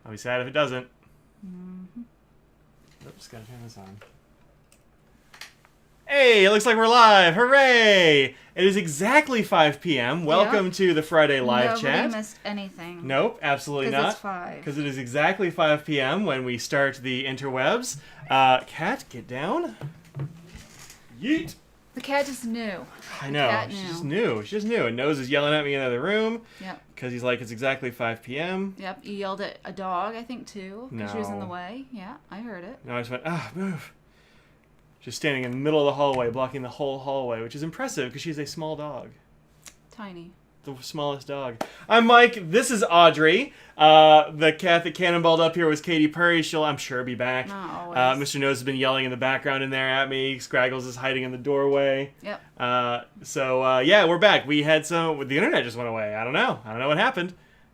I'll be sad if it doesn't. Mm-hmm. Oops, gotta turn this on. Hey, it looks like we're live. Hooray! It is exactly 5 p.m. Welcome to the Friday live chat. Nobody missed anything. Nope, absolutely not. Because it's 5. Because it is exactly 5 p.m. when we start the interwebs. Cat, get down. Yeet. The cat just knew. I know. She just knew. She just knew. And Nose is yelling at me in the other room. Yep. Because he's like, it's exactly 5 p.m. Yep. You yelled at a dog, I think, too. Because she was in the way. Yeah, I heard it. No, I just went, move. Just standing in the middle of the hallway, blocking the whole hallway, which is impressive because she's a small dog. Tiny. The smallest dog. I'm Mike. This is Audrey. The cat that cannonballed up here was Katy Perry. She'll, I'm sure, be back. Not always. Mr. Nose has been yelling in the background in there at me. Scraggles is hiding in the doorway. Yep. Yeah, we're back. We had some. The internet just went away. I don't know what happened.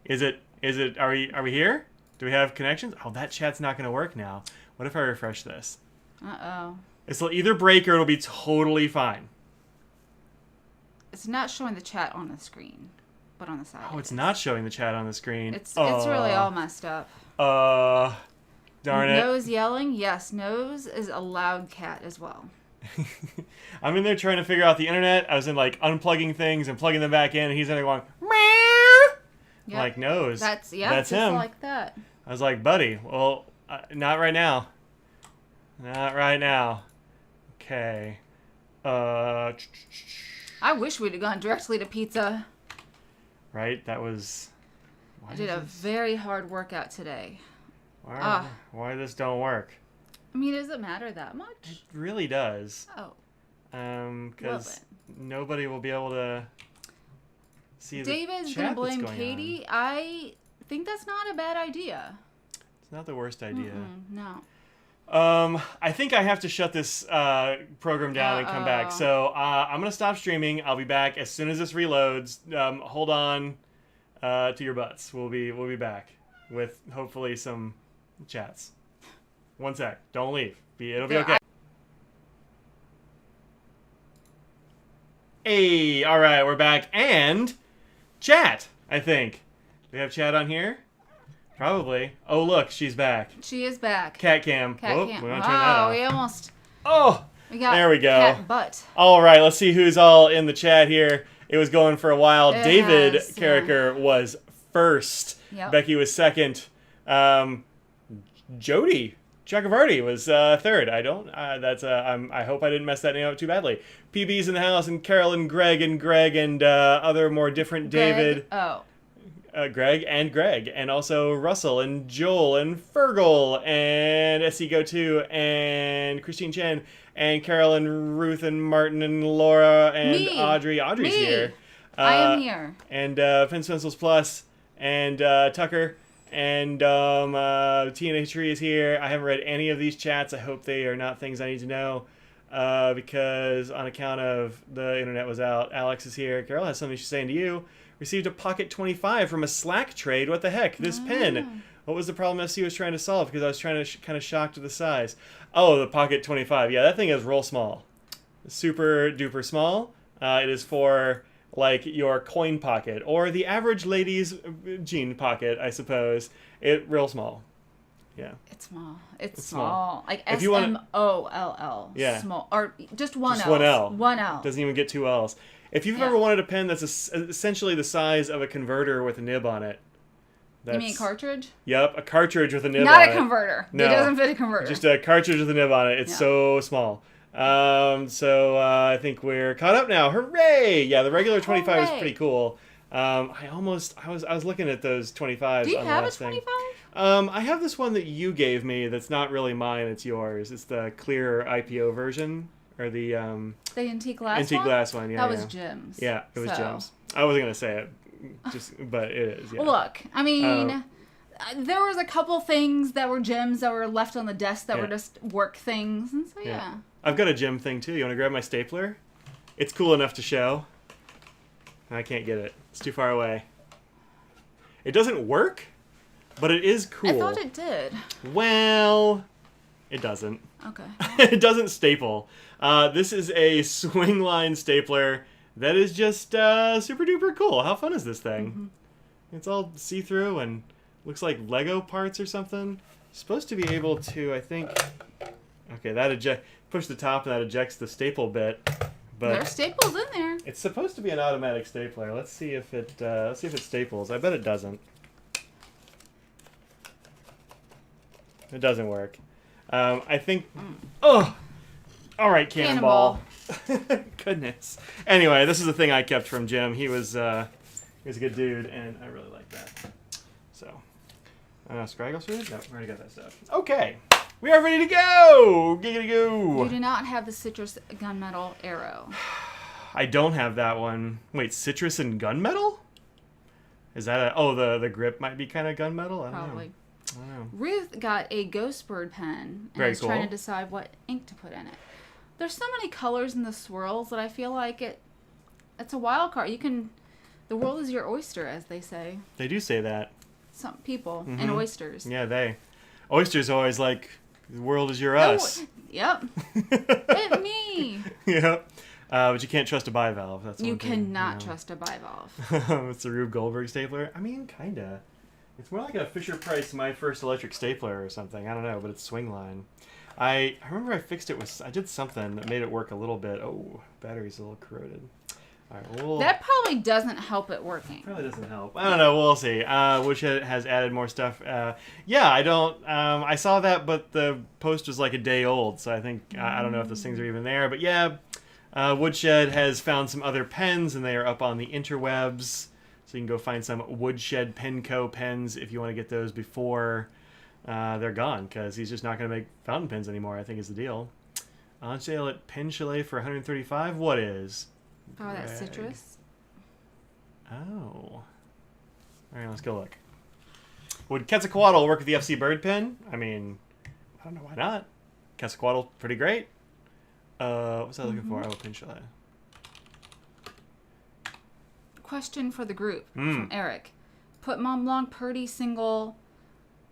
Are we here? Do we have connections? Oh, that chat's not going to work now. What if I refresh this? Uh-oh. It'll either break or it'll be totally fine. It's not showing the chat on the screen, but on the side. Oh, it's not showing the chat on the screen. It's really all messed up. Darn it. Nose yelling? Yes, Nose is a loud cat as well. I'm in there trying to figure out the internet. I was in like unplugging things and plugging them back in, and he's in there going, meow. Yep. Like, Nose. That's him. like that. I was like, buddy, well, not right now. Not right now. Okay. I wish we'd have gone directly to pizza. Right? That was... I did a very hard workout today. Why this don't work? I mean, does it matter that much? It really does. Oh. Because nobody will be able to see David's the going chat to blame that's going Katie. on. I think that's not a bad idea. It's not the worst idea. No. I think I have to shut this program down and come back. So I'm going to stop streaming. I'll be back as soon as this reloads. Hold on to your butts. We'll be back with hopefully some chats. One sec. Don't leave. It'll be okay. Hey, all right, we're back. And chat, I think. Do we have chat on here? Probably. Oh, look, she's back. She is back. Cat cam. Cat cam. We want to turn that off. We almost... We got there we go. Cat butt. All right, let's see who's all in the chat here. It was going for a while. David Carricker was first. Yep. Becky was second. Jody Chakravarty was third. I hope I didn't mess that name up too badly. PB's in the house, and Carol and Greg and other more different David. Greg, and also Russell, and Joel, and Fergal, and SCGo2, and Christine Chen, and Carol, and Ruth, and Martin, and Laura, and Audrey. Audrey's here. I am here. And Fence Pencils Plus, and Tucker, and TNA Tree is here. I haven't read any of these chats. I hope they are not things I need to know. Because on account of the internet was out. Alex is here. Carol has something she's saying to you. Received a Pocket 25 from a Slack trade. What the heck? This pen. What was the problem SC was trying to solve? Because I was trying to kind of shocked at the size. Oh, the Pocket 25. Yeah, that thing is real small. Super duper small. It is for like your coin pocket or the average lady's jean pocket, I suppose. Real small. Yeah. It's small. It's small. Like SMOLL. Yeah. Small. Or just one just L. One L. One L. Doesn't even get two L's. If you've ever wanted a pen that's essentially the size of a converter with a nib on it. You mean a cartridge? Yep, a cartridge with a nib on it. Not a converter. No. It doesn't fit a converter. Just a cartridge with a nib on it. It's so small. I think we're caught up now. Hooray! Yeah, the regular 25 is pretty cool. I was looking at those 25s. Do you on the have a last 25? I have this one that you gave me that's not really mine, it's yours. It's the clear IPO version. Or the antique glass antique glass one, yeah. That was Jim's. Yeah, it was Jim's. I wasn't gonna say it, but it is. Yeah. Look, I mean, there was a couple things that were Jim's that were left on the desk that were just work things, and so yeah. I've got a Jim thing too. You want to grab my stapler? It's cool enough to show. I can't get it. It's too far away. It doesn't work, but it is cool. I thought it did. Well, it doesn't. Okay. It doesn't staple. This is a Swingline Stapler that is just super duper cool. How fun is this thing? It's all see-through and looks like Lego parts or something. Supposed to be able to, I think. Okay, that push the top and that ejects the staple bit. But there's staples in there. it's supposed to be an automatic stapler. Let's see if it staples. I bet it doesn't. It doesn't work. I think. Oh, all right, Cannonball. Goodness. Anyway, this is the thing I kept from Jim. He was a good dude, and I really like that. So, Scraggle food? No, we already got that stuff. Okay, we are ready to go. Giggity go. You do not have the citrus gunmetal arrow. I don't have that one. Wait, citrus and gunmetal? Is that the grip might be kind of gunmetal? Probably. I don't know. Ruth got a ghost bird pen and is trying to decide what ink to put in it. There's so many colors in the swirls that I feel like it's a wild card. The world is your oyster, as they say. They do say that. Some people and oysters. Yeah, oysters always like the world is your us. Yep. It's me. Yep. But you can't trust a bivalve. That's you one thing, cannot trust a bivalve. It's the Rube Goldberg stapler. I mean, kinda. It's more like a Fisher-Price My First Electric Stapler or something. I don't know, but it's Swingline. I remember I fixed it with... I did something that made it work a little bit. Oh, battery's a little corroded. All right, well, that probably doesn't help it working. Probably doesn't help. I don't know. We'll see. Woodshed has added more stuff. Yeah, I don't... I saw that, but the post was like a day old, so I think... I don't know if those things are even there. But yeah, Woodshed has found some other pens, and they are up on the interwebs. So you can go find some Woodshed Penco pens if you want to get those before they're gone, because he's just not going to make fountain pens anymore, I think is the deal. On sale at Pen Chalet for $135. What is? Oh, that's citrus. Oh. All right, let's go look. Would Quetzalcoatl work with the FC Bird pen? I mean, I don't know why not. Quetzalcoatl, pretty great. What was I looking for? Oh, Pen Chalet. Question for the group from Eric. Put Mont Blanc Purdy single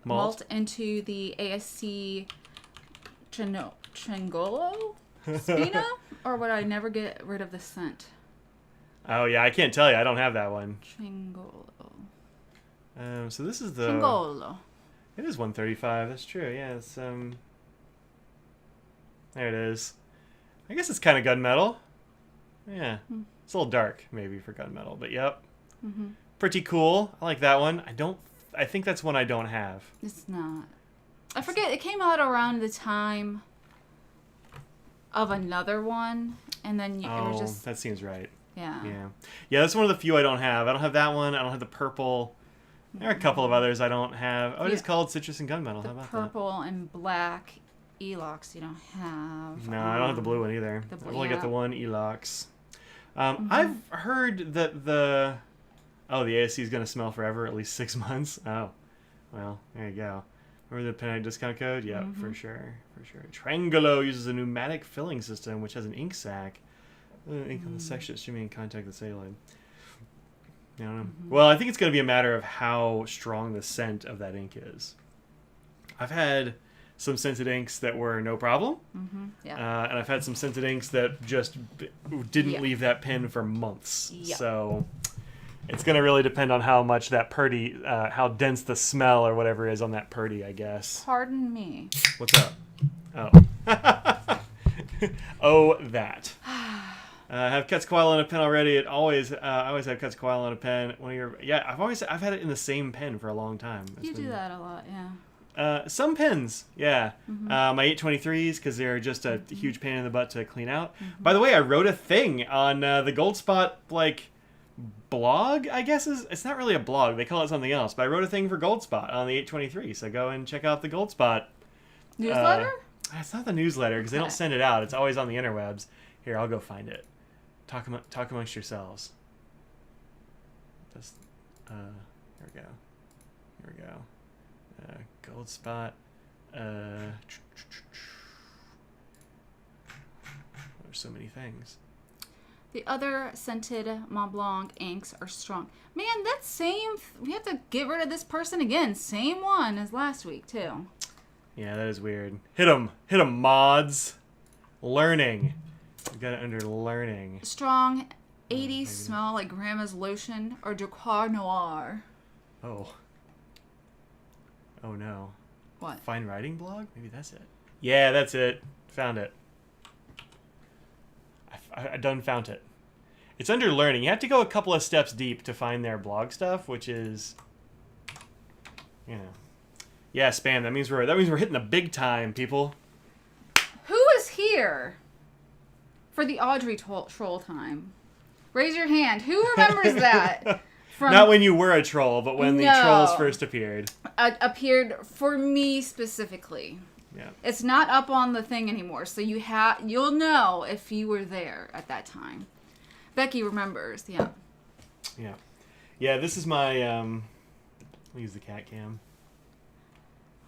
malt into the ASC Trangolo Spina? Or would I never get rid of the scent? Oh, yeah, I can't tell you. I don't have that one. Trangolo. So this is the... Trangolo. It is 135. That's true. Yeah, it's... There it is. I guess it's kind of gunmetal. Yeah. It's a little dark, maybe, for gunmetal, but yep. Pretty cool. I like that one. I think that's one I don't have. It's not. I forget. It came out around the time of another one, and then it was just... that seems right. Yeah. Yeah, that's one of the few I don't have. I don't have that one. I don't have the purple. There are a couple of others I don't have. Oh, it is called Citrus and Gunmetal. How about purple and black Elox you don't have. No, I don't have the blue one either. I've only got the one Elox. I've heard that the ASC is going to smell forever, at least 6 months. Oh, well, there you go. Remember the pen discount code? Yeah, for sure. Trangolo uses a pneumatic filling system, which has an ink sac. Ink on the section streaming in contact with saline. I don't know. Well, I think it's going to be a matter of how strong the scent of that ink is. I've had some scented inks that were no problem. And I've had some scented inks that just didn't leave that pen for months. So it's going to really depend on how much that Purdy, how dense the smell or whatever is on that Purdy, I guess. Pardon me. What's up? Oh. Oh, that. I have Quetzalcoatl on a pen already. I always have Quetzalcoatl on a pen. I've had it in the same pen for a long time. You do that a lot, yeah. Some pens, yeah. My 823s, because they're just a huge pain in the butt to clean out. By the way, I wrote a thing on the Goldspot, blog, I guess. It's not really a blog. They call it something else. But I wrote a thing for Goldspot on the 823, so go and check out the Goldspot. Newsletter? It's not the newsletter, because they don't send it out. It's always on the interwebs. Here, I'll go find it. Talk amongst yourselves. Just, here we go. Goldspot. There's so many things. The other scented Mont Blanc inks are strong. Man, that same... we have to get rid of this person again. Same one as last week, too. Yeah, that is weird. Hit 'em, mods. Learning. We got it under learning. Strong 80s smell like Grandma's lotion or Jacquard Noir. Oh. Oh no. What? Fine writing blog? Maybe that's it. Yeah, that's it. Found it. I done found it. It's under learning. You have to go a couple of steps deep to find their blog stuff, which is, you know, yeah, spam. That means we're hitting the big time, people. Who is here for the Audrey troll time? Raise your hand. Who remembers that? Not when you were a troll, but when the trolls first appeared. Appeared for me specifically. Yeah. It's not up on the thing anymore, so you'll know if you were there at that time. Becky remembers, yeah. Yeah. Yeah, this is my I'll use the cat cam.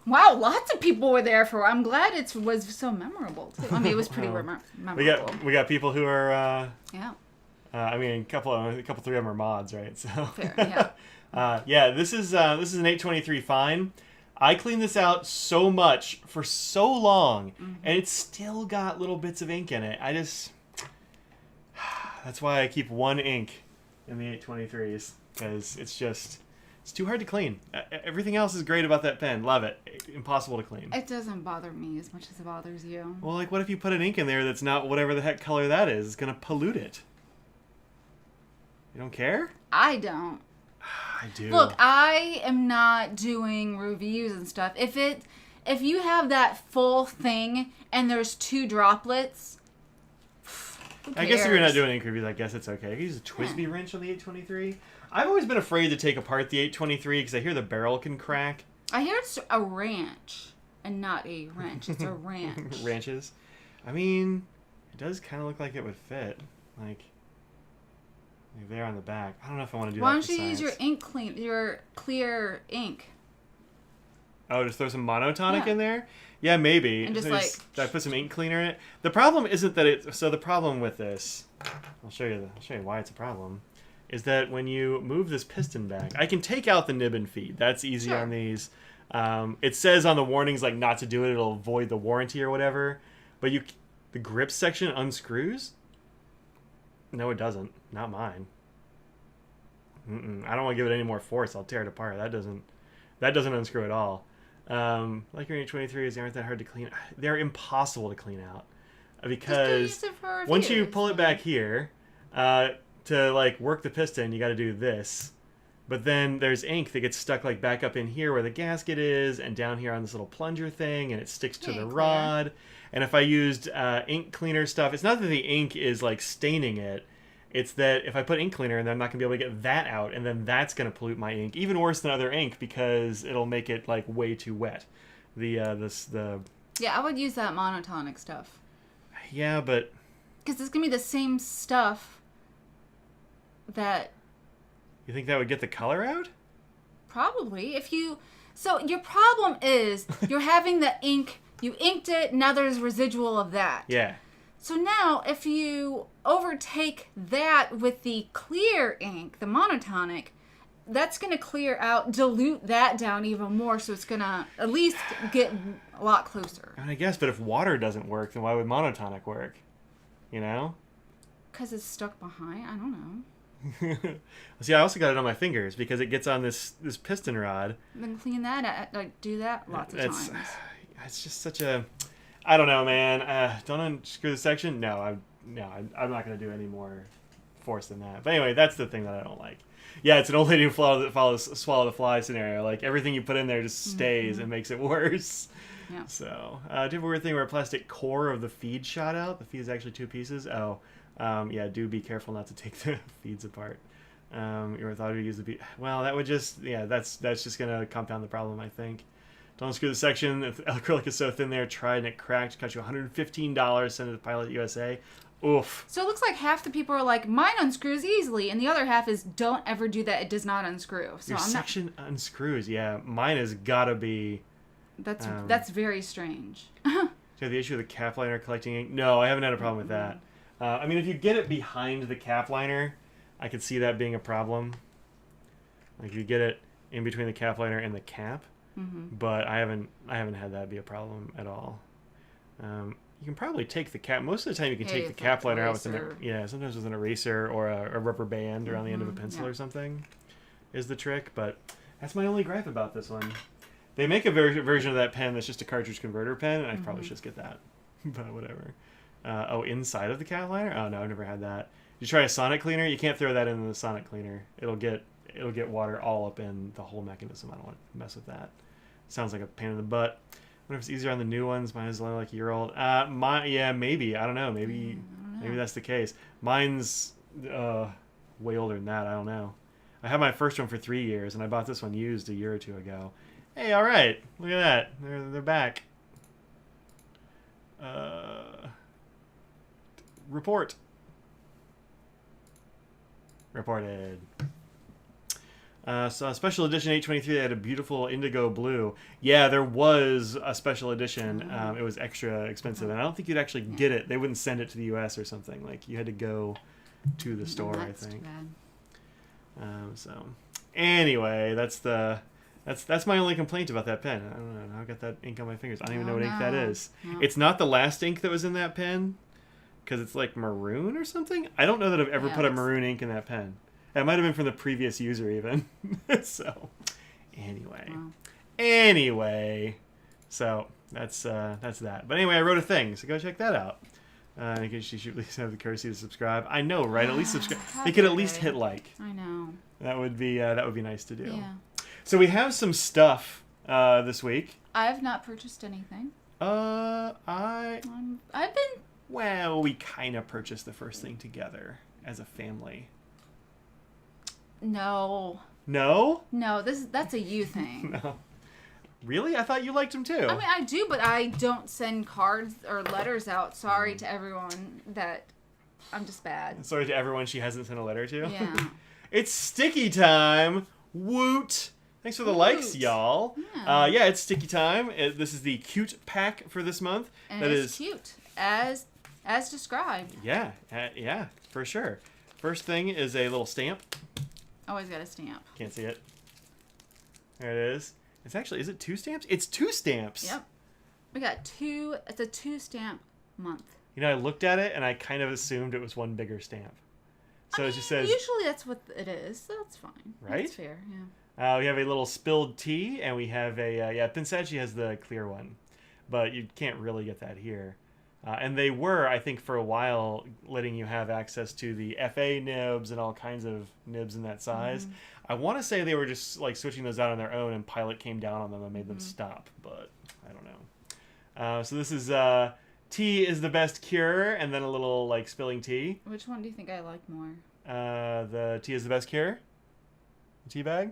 Wow, lots of people were there for. I'm glad it was so memorable too. I mean, it was pretty memorable. We got people who are yeah. I mean, three of them are mods, right? So fair, yeah. Yeah, this is an 823 fine. I cleaned this out so much for so long, and it's still got little bits of ink in it. That's why I keep one ink in the 823s, because it's too hard to clean. Everything else is great about that pen. Love it. Impossible to clean. It doesn't bother me as much as it bothers you. Well, like, what if you put an ink in there that's not whatever the heck color that is? It's going to pollute it. You don't care? I don't. I do. Look, I am not doing reviews and stuff. If you have that full thing and there's 2 droplets, who cares? I guess if you're not doing ink reviews, I guess it's okay. You use a Twisby wrench on the 823. I've always been afraid to take apart the 823 because I hear the barrel can crack. I hear it's a ranch and not a wrench. It's a ranch. Ranches. I mean, it does kind of look like it would fit. Like there on the back. I don't know if I want to do that. Why don't you use your clear ink? Oh, just throw some monotonic in there? Yeah, maybe. And just I put some ink cleaner in it. The problem isn't that the problem with this, I'll show you why it's a problem, is that when you move this piston back, I can take out the nib and feed. That's easy on these. It says on the warnings like not to do it. It'll void the warranty or whatever. But the grip section unscrews? No, it doesn't. Not mine. I don't want to give it any more force. I'll tear it apart. That doesn't unscrew at all. Like your 823s, they aren't that hard to clean. They're impossible to clean out because once you pull it back here to like work the piston, you got to do this. But then there's ink that gets stuck like back up in here where the gasket is, and down here on this little plunger thing, and it sticks to the rod. And if I used ink cleaner stuff, it's not that the ink is like staining it. It's that if I put ink cleaner in there, I'm not going to be able to get that out, and then that's going to pollute my ink. Even worse than other ink because it'll make it like way too wet. Yeah, I would use that monotonic stuff. Yeah, but because it's going to be the same stuff that... You think that would get the color out? Probably. So your problem is you're having the ink, you inked it, now there's residual of that. Yeah. So now if you overtake that with the clear ink, the monotonic, that's going to clear out, dilute that down even more, so it's going to at least get a lot closer. I guess, but if water doesn't work, then why would monotonic work? You know? Because it's stuck behind? I don't know. See, I also got it on my fingers because it gets on this piston rod. Then clean that, do that lots of times. It's just such a... I don't know, man. Don't unscrew the section? No, I'm not going to do any more force than that. But anyway, that's the thing that I don't like. Yeah, it's an old lady who swallow the fly scenario. Like, everything you put in there just stays and makes it worse. Yeah. So, I did a weird thing where a plastic core of the feed shot out. The feed is actually 2 pieces. Oh, yeah, do be careful not to take the feeds apart. You thought to use the feed. Well, that would just, that's just going to compound the problem, I think. Don't screw the section. If the acrylic is so thin there, tried and it cracked. Cost you $115. Send it to Pilot USA. Oof. So it looks like half the people are like, mine unscrews easily, and the other half is, don't ever do that. It does not unscrew. So Your section unscrews. Yeah, mine has got to be... That's very strange. Do you have the issue of the cap liner collecting ink? No, I haven't had a problem with that. I mean, if you get it behind the cap liner, I could see that being a problem. Like, you get it in between the cap liner and the cap. But I haven't had that be a problem at all. You can probably take the cap. Most of the time, you can take the cap liner out with sometimes with an eraser or a rubber band around the end of a pencil or something, is the trick. But that's my only gripe about this one. They make a version of that pen that's just a cartridge converter pen, and I probably should just get that. But whatever. Inside of the cat liner? Oh, no, I've never had that. Did you try a sonic cleaner? You can't throw that in the sonic cleaner. It'll get water all up in the whole mechanism. I don't want to mess with that. Sounds like a pain in the butt. I wonder if it's easier on the new ones. Mine is only like a year old. Yeah, maybe. I don't know. Maybe that's the case. Mine's way older than that. I don't know. I had my first one for 3 years, and I bought this one used a year or two ago. Hey, all right. Look at that. They're back. Report. Reported. So a special edition 823, they had a beautiful indigo blue. Yeah, there was a special edition. It was extra expensive, and I don't think you'd actually get it. They wouldn't send it to the U.S. or something. Like, you had to go to the store, I think. Too bad. So anyway, that's my only complaint about that pen. I don't know. I got that ink on my fingers. I don't even know what ink that is. No. It's not the last ink that was in that pen, because it's like maroon or something. I don't know that I've ever put a maroon ink in that pen. It might have been from the previous user even. So anyway, so that's that. But anyway, I wrote a thing, so go check that out. I guess you should at least have the courtesy to subscribe. I know, right? At least subscribe. They could at least hit like. I know. That would be nice to do. Yeah. So we have some stuff this week. I have not purchased anything. I've been. Well, we kind of purchased the first thing together as a family. No. No? No, that's a you thing. No. Really? I thought you liked them too. I mean, I do, but I don't send cards or letters out. Sorry to everyone that I'm just bad. Sorry to everyone she hasn't sent a letter to. Yeah. It's sticky time. Woot. Thanks for the likes, y'all. Yeah, it's sticky time. This is the cute pack for this month. And it's cute, as described. Yeah, for sure. First thing is a little stamp. Always got a stamp. Can't see it. There it is. It's actually, is it 2 stamps? It's 2 stamps. Yep. We got 2. It's a 2 stamp month. You know, I looked at it and I kind of assumed it was one bigger stamp. So it just says. Usually that's what it is. So that's fine. Right? That's fair. Yeah. We have a little spilled tea, and we have a Pinsatchi has the clear one, but you can't really get that here. And they were, I think, for a while letting you have access to the FA nibs and all kinds of nibs in that size. Mm-hmm. I want to say they were just like switching those out on their own, and Pilot came down on them and made them stop, but I don't know. So this is tea is the best cure, and then a little like spilling tea. Which one do you think I like more? The tea is the best cure. The tea bag.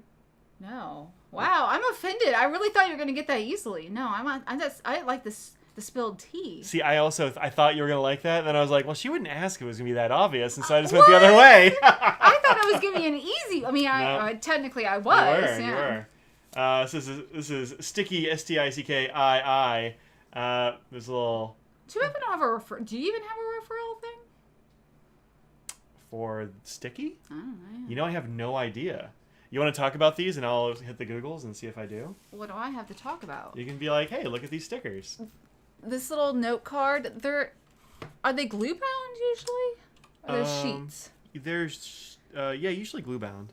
No. Wow, I'm offended. I really thought you were gonna get that easily. No, I like this. The spilled tea. See, I thought you were going to like that, and then I was like, well, she wouldn't ask if it was going to be that obvious, and so I just went the other way. I thought it was going to be an easy... I mean, technically I was. You were. So this is Sticky, STICKII. There's a little... Do you even have a referral thing? For Sticky? I don't know. You know, I have no idea. You want to talk about these, and I'll hit the Googles and see if I do? What do I have to talk about? You can be like, hey, look at these stickers. This little note card, are they glue bound usually? Or they're sheets? There's, usually glue bound.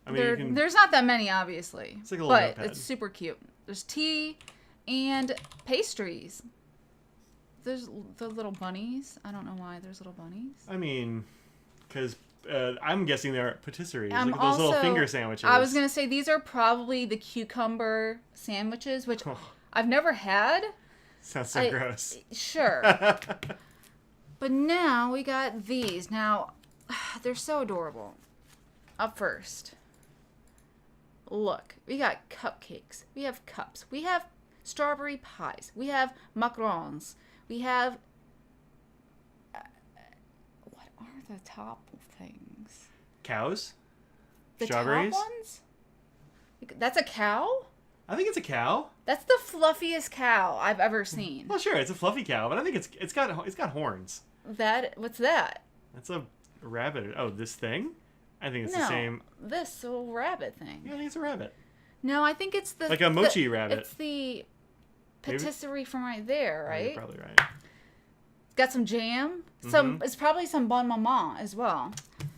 I mean, there's not that many, obviously. It's like a little but notepad. It's super cute. There's tea and pastries. There's the little bunnies. I don't know why there's little bunnies. I mean, because I'm guessing they're patisseries. Look at those little finger sandwiches. I was going to say, these are probably the cucumber sandwiches, which I've never had. Sounds so gross. Sure. But now we got these. Now, they're so adorable. Up first. Look, we got cupcakes. We have cups. We have strawberry pies. We have macarons. We have... what are the top things? Cows? The strawberries? top ones? That's a cow? I think it's a cow. That's the fluffiest cow I've ever seen. Well, sure, it's a fluffy cow, but I think it's got horns. What's that? That's a rabbit. Oh, this thing? I think it's the same. This little rabbit thing. Yeah, I think it's a rabbit. No, I think it's like a mochi rabbit. It's the patisserie from right there, right? You're probably right. Got some jam. It's probably some bon maman as well.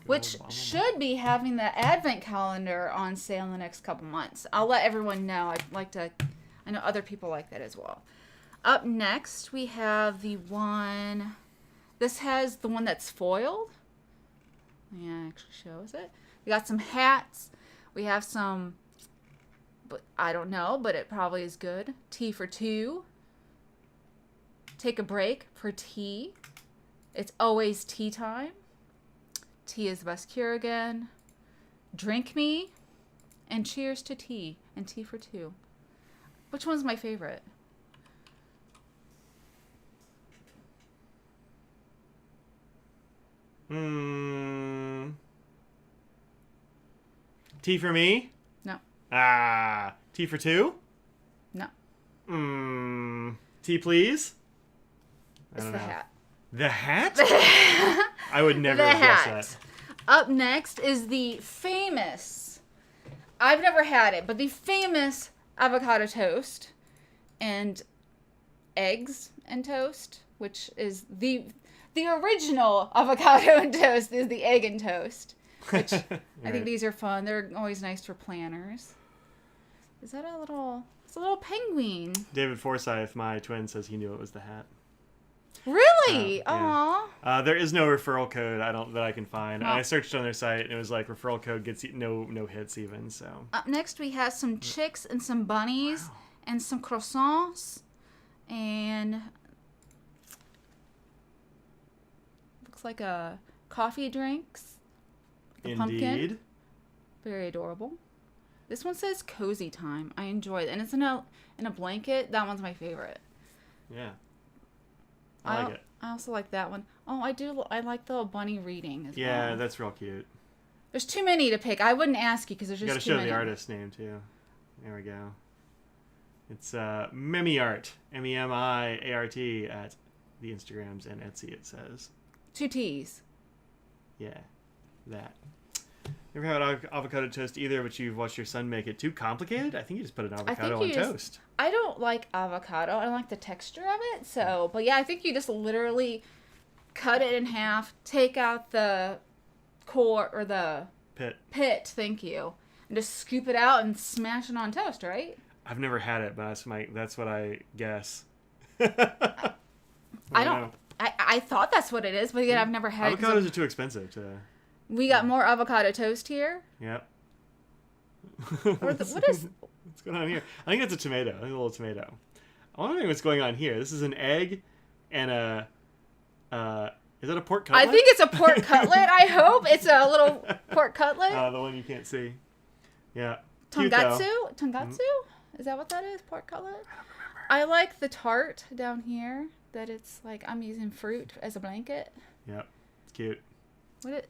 Which should be having the advent calendar on sale in the next couple months. I'll let everyone know. I I know other people like that as well. Up next, we have the one... This has the one that's foiled. Yeah, it actually shows it. We got some hats. We have some... But I don't know, but it probably is good. Tea for two. Take a break for tea. It's always tea time. Tea is the best cure again. Drink me. And cheers to tea. And tea for two. Which one's my favorite? Tea for me? No. Tea for two? No. Tea please? It's the hat. The hat? I would never have guessed that. Up next is the famous, I've never had it, but the famous avocado toast and eggs and toast, which is the original avocado and toast is the egg and toast, which I think these are fun. They're always nice for planners. Is that a little... It's a little penguin. David Forsyth, my twin, says he knew it was the hat. Really? Yeah. There is no referral code that I can find. Oh. I searched on their site and it was like referral code gets no hits even. So up next we have some chicks and some bunnies and some croissants and looks like a coffee drinks. A indeed. Pumpkin. Very adorable. This one says cozy time. I enjoy it, and it's in a blanket. That one's my favorite. Yeah. I like it. I also like that one. Oh, I do. I like the bunny reading as well. Yeah, that's real cute. There's too many to pick. I wouldn't ask you because there's just too many. You gotta show the artist's name too. There we go. It's Memiart, MEMIART at the Instagrams and Etsy. It says 2 T's. Yeah, that. Never had avocado toast either, but you've watched your son make it. Too complicated? I think you just put an avocado on toast. I don't like avocado. I don't like the texture of it. So, but yeah, I think you just literally cut it in half, take out the core or the pit. Thank you, and just scoop it out and smash it on toast. Right? I've never had it, but that's what I guess. I don't. I thought that's what it is, but yeah, I've never had it. Avocados are too expensive to... We got more avocado toast here. Yep. What is... What's going on here? I think it's a tomato. I think a little tomato. I'm wondering what's going on here. This is an egg and a... is that a pork cutlet? I think it's a pork cutlet. I hope it's a little pork cutlet. The one you can't see. Yeah. Tongatsu? Tongatsu? Is that what that is? Pork cutlet? I don't remember. I like the tart down here. That it's like I'm using fruit as a blanket. Yep. It's cute. What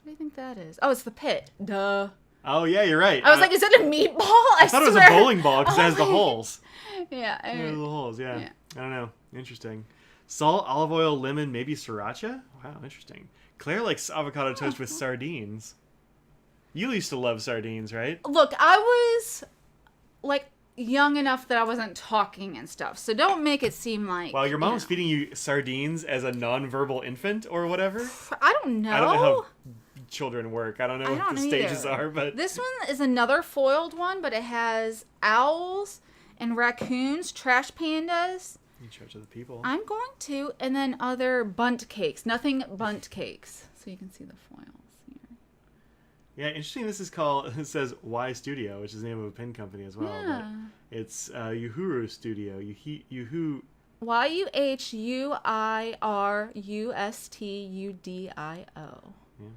do you think that is? Oh, it's the pit. Duh. Oh, yeah, you're right. I was like, is it a meatball? I thought it was a bowling ball because it has the holes. Yeah. The holes, yeah. I don't know. Interesting. Salt, olive oil, lemon, maybe sriracha? Wow, interesting. Claire likes avocado toast with sardines. You used to love sardines, right? Look, I was like young enough that I wasn't talking and stuff, so don't make it seem like... Well, your mom was feeding you sardines as a non-verbal infant or whatever? I don't know. I don't know how children work. I don't know what the stages are, but... This one is another foiled one, but it has owls and raccoons, trash pandas. In charge of the people. I'm going to, and then other bunt cakes. Nothing but cakes. So you can see the foils here. Yeah, interesting. This is called, it says Y Studio, which is the name of a pin company as well. Yeah. But it's Yuhuru Studio. Yuhu. YUHIRUSTUDIO. Yeah.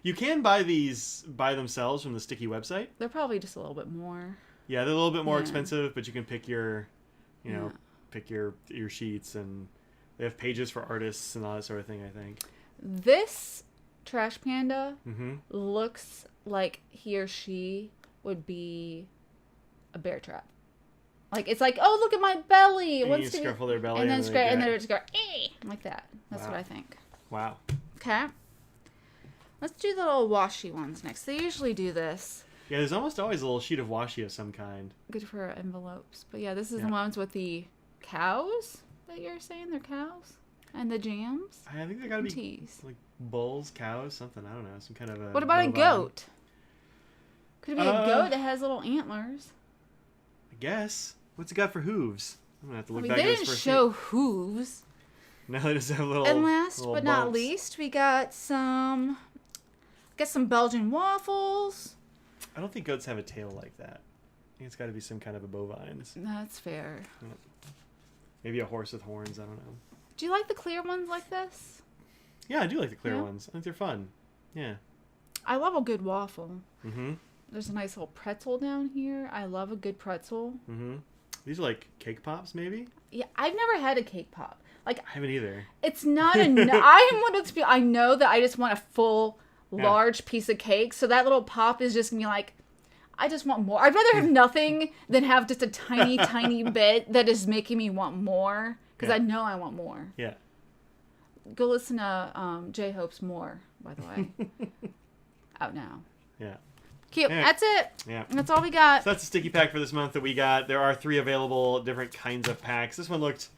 You can buy these by themselves from the Sticky website. They're probably just a little bit more. Yeah, they're a little bit more expensive, but you can pick your, pick your sheets, and they have pages for artists and all that sort of thing, I think. This trash panda looks like he or she would be a bear trap. Like, it's like, oh, look at my belly. And you scruffle their belly. And then they just go, like that. That's what I think. Wow. Okay. Let's do the little washi ones next. They usually do this. Yeah, there's almost always a little sheet of washi of some kind. Good for envelopes. But yeah, this is the ones with the cows that you're saying. They're cows? And the jams? I think they gotta be teas. Like bulls, cows, something. I don't know. Some kind of a... What about a goat? Could it be a goat that has little antlers? I guess. What's it got for hooves? I'm gonna have to look back they at this didn't first. show hooves. No, they just have little. And last little but not bumps. least, we got some Belgian waffles. I don't think goats have a tail like that. I think it's got to be some kind of a bovines. That's fair. Maybe a horse with horns. I don't know. Do you like the clear ones like this? Yeah, I do like the clear ones. I think they're fun. Yeah. I love a good waffle. Mm-hmm. There's a nice little pretzel down here. I love a good pretzel. Mm-hmm. These are like cake pops, maybe? Yeah, I've never had a cake pop. Like, I haven't either. it's not enough. I know that I just want a full, large piece of cake. So that little pop is just going to be like, I just want more. I'd rather have nothing than have just a tiny, tiny bit that is making me want more. Because I know I want more. Yeah. Go listen to J-Hope's More, by the way. Out now. Yeah. Cute. Yeah. That's it. Yeah. That's all we got. So that's the sticky pack for this month that we got. There are 3 available different kinds of packs. This one looked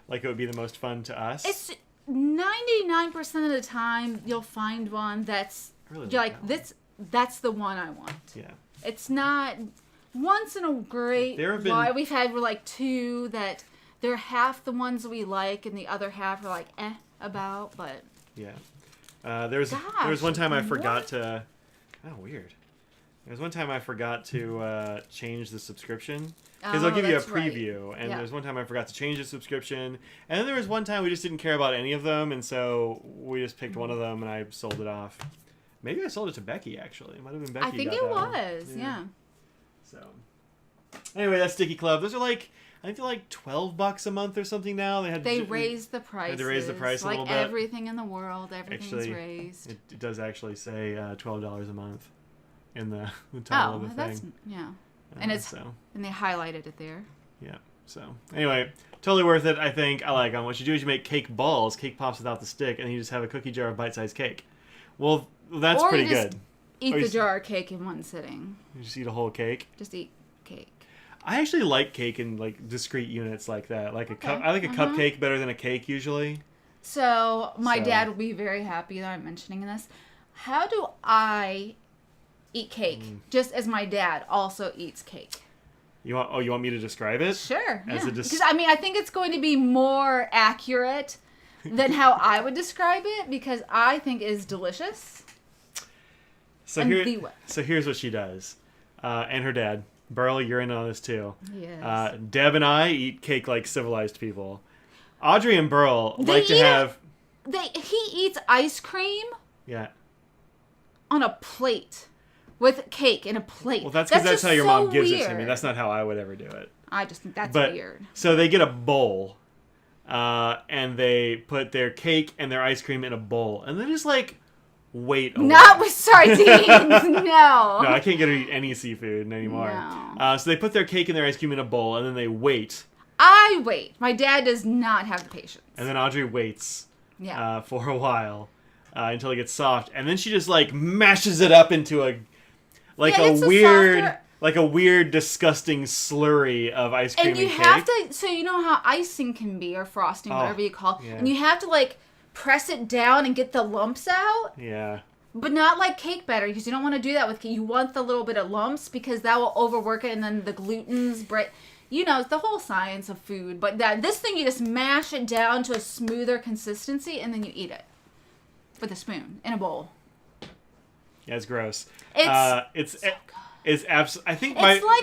like it would be the most fun to us. It's 99% of the time you'll find one that's really you're like like that that's the one I want. Yeah. It's not once in a great while we've had like 2 that they're half the ones we like and the other half are like about, but yeah. There was one time I forgot to. Oh, weird. There was one time I forgot to change the subscription. Because they'll give you a preview. And there's one time I forgot to change the subscription. And then there was one time we just didn't care about any of them. And so we just picked one of them and I sold it off. Maybe I sold it to Becky, actually. It might have been Becky. I think it was, yeah. So, anyway, that's Sticky Club. Those are like, I think they're like $12 a month or something now. They raised the price. Had to raise the price a little bit. Like everything in the world, everything's raised. It does actually say $12 a month in the title of the thing. That's, yeah. And and they highlighted it there. Yeah. So anyway, totally worth it. I think I like them. What you do is you make cake balls, cake pops without the stick, and then you just have a cookie jar of bite-sized cake. Well, that's pretty good. Eat the jar of cake in one sitting. You just eat a whole cake. Just eat cake. I actually like cake in like discrete units like that. Like a cup. I like a cupcake better than a cake usually. So my dad will be very happy that I'm mentioning this. How do I eat cake just as my dad also eats cake? You want me to describe it? Sure. Because I think it's going to be more accurate than how I would describe it because I think it is delicious. So here's what she does, and her dad. Burl, you're in on this too. Yes. Deb and I eat cake like civilized people. Audrey and Burl like to have. He eats ice cream. Yeah. On a plate. With cake in a plate. Well, that's because that's how your mom gives it to me. That's not how I would ever do it. I just think that's weird. So they get a bowl, and they put their cake and their ice cream in a bowl, and then just like wait. Not with sardines. No. No, I can't get her to eat any seafood anymore. No. So they put their cake and their ice cream in a bowl, and then they wait. I wait. My dad does not have the patience. And then Audrey waits. For a while, until it gets soft, and then she just like mashes it up into a weird, disgusting slurry of ice cream and cake. Have to, so you know how icing can be, or frosting, whatever you call it, and you have to like press it down and get the lumps out. Yeah. But not like cake batter, because you don't want to do that with cake. You want the little bit of lumps, because that will overwork it, and then the gluten's break. You know, it's the whole science of food. But this thing, you just mash it down to a smoother consistency, and then you eat it with a spoon in a bowl. Yeah, it's gross. It's so good. It's I think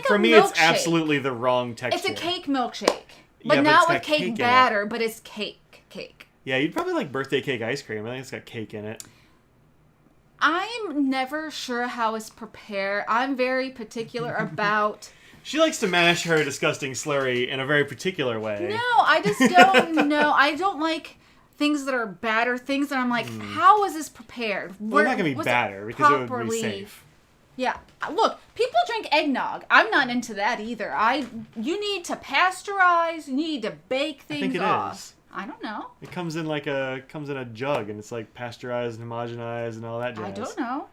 for me it's absolutely the wrong texture. It's a cake milkshake, but not with cake batter, but it's cake. Yeah, you'd probably like birthday cake ice cream. I think it's got cake in it. I'm never sure how it's prepared. I'm very particular about. She likes to mash her disgusting slurry in a very particular way. No, I just don't know. I don't like things that are batter, things that I'm like, how is this prepared? Well, it's not going to be batter because it would be safe. Yeah. Look, people drink eggnog. I'm not into that either. You need to pasteurize, you need to bake things I think it is. I don't know. It comes in a jug and it's like pasteurized and homogenized and all that jazz. I don't know.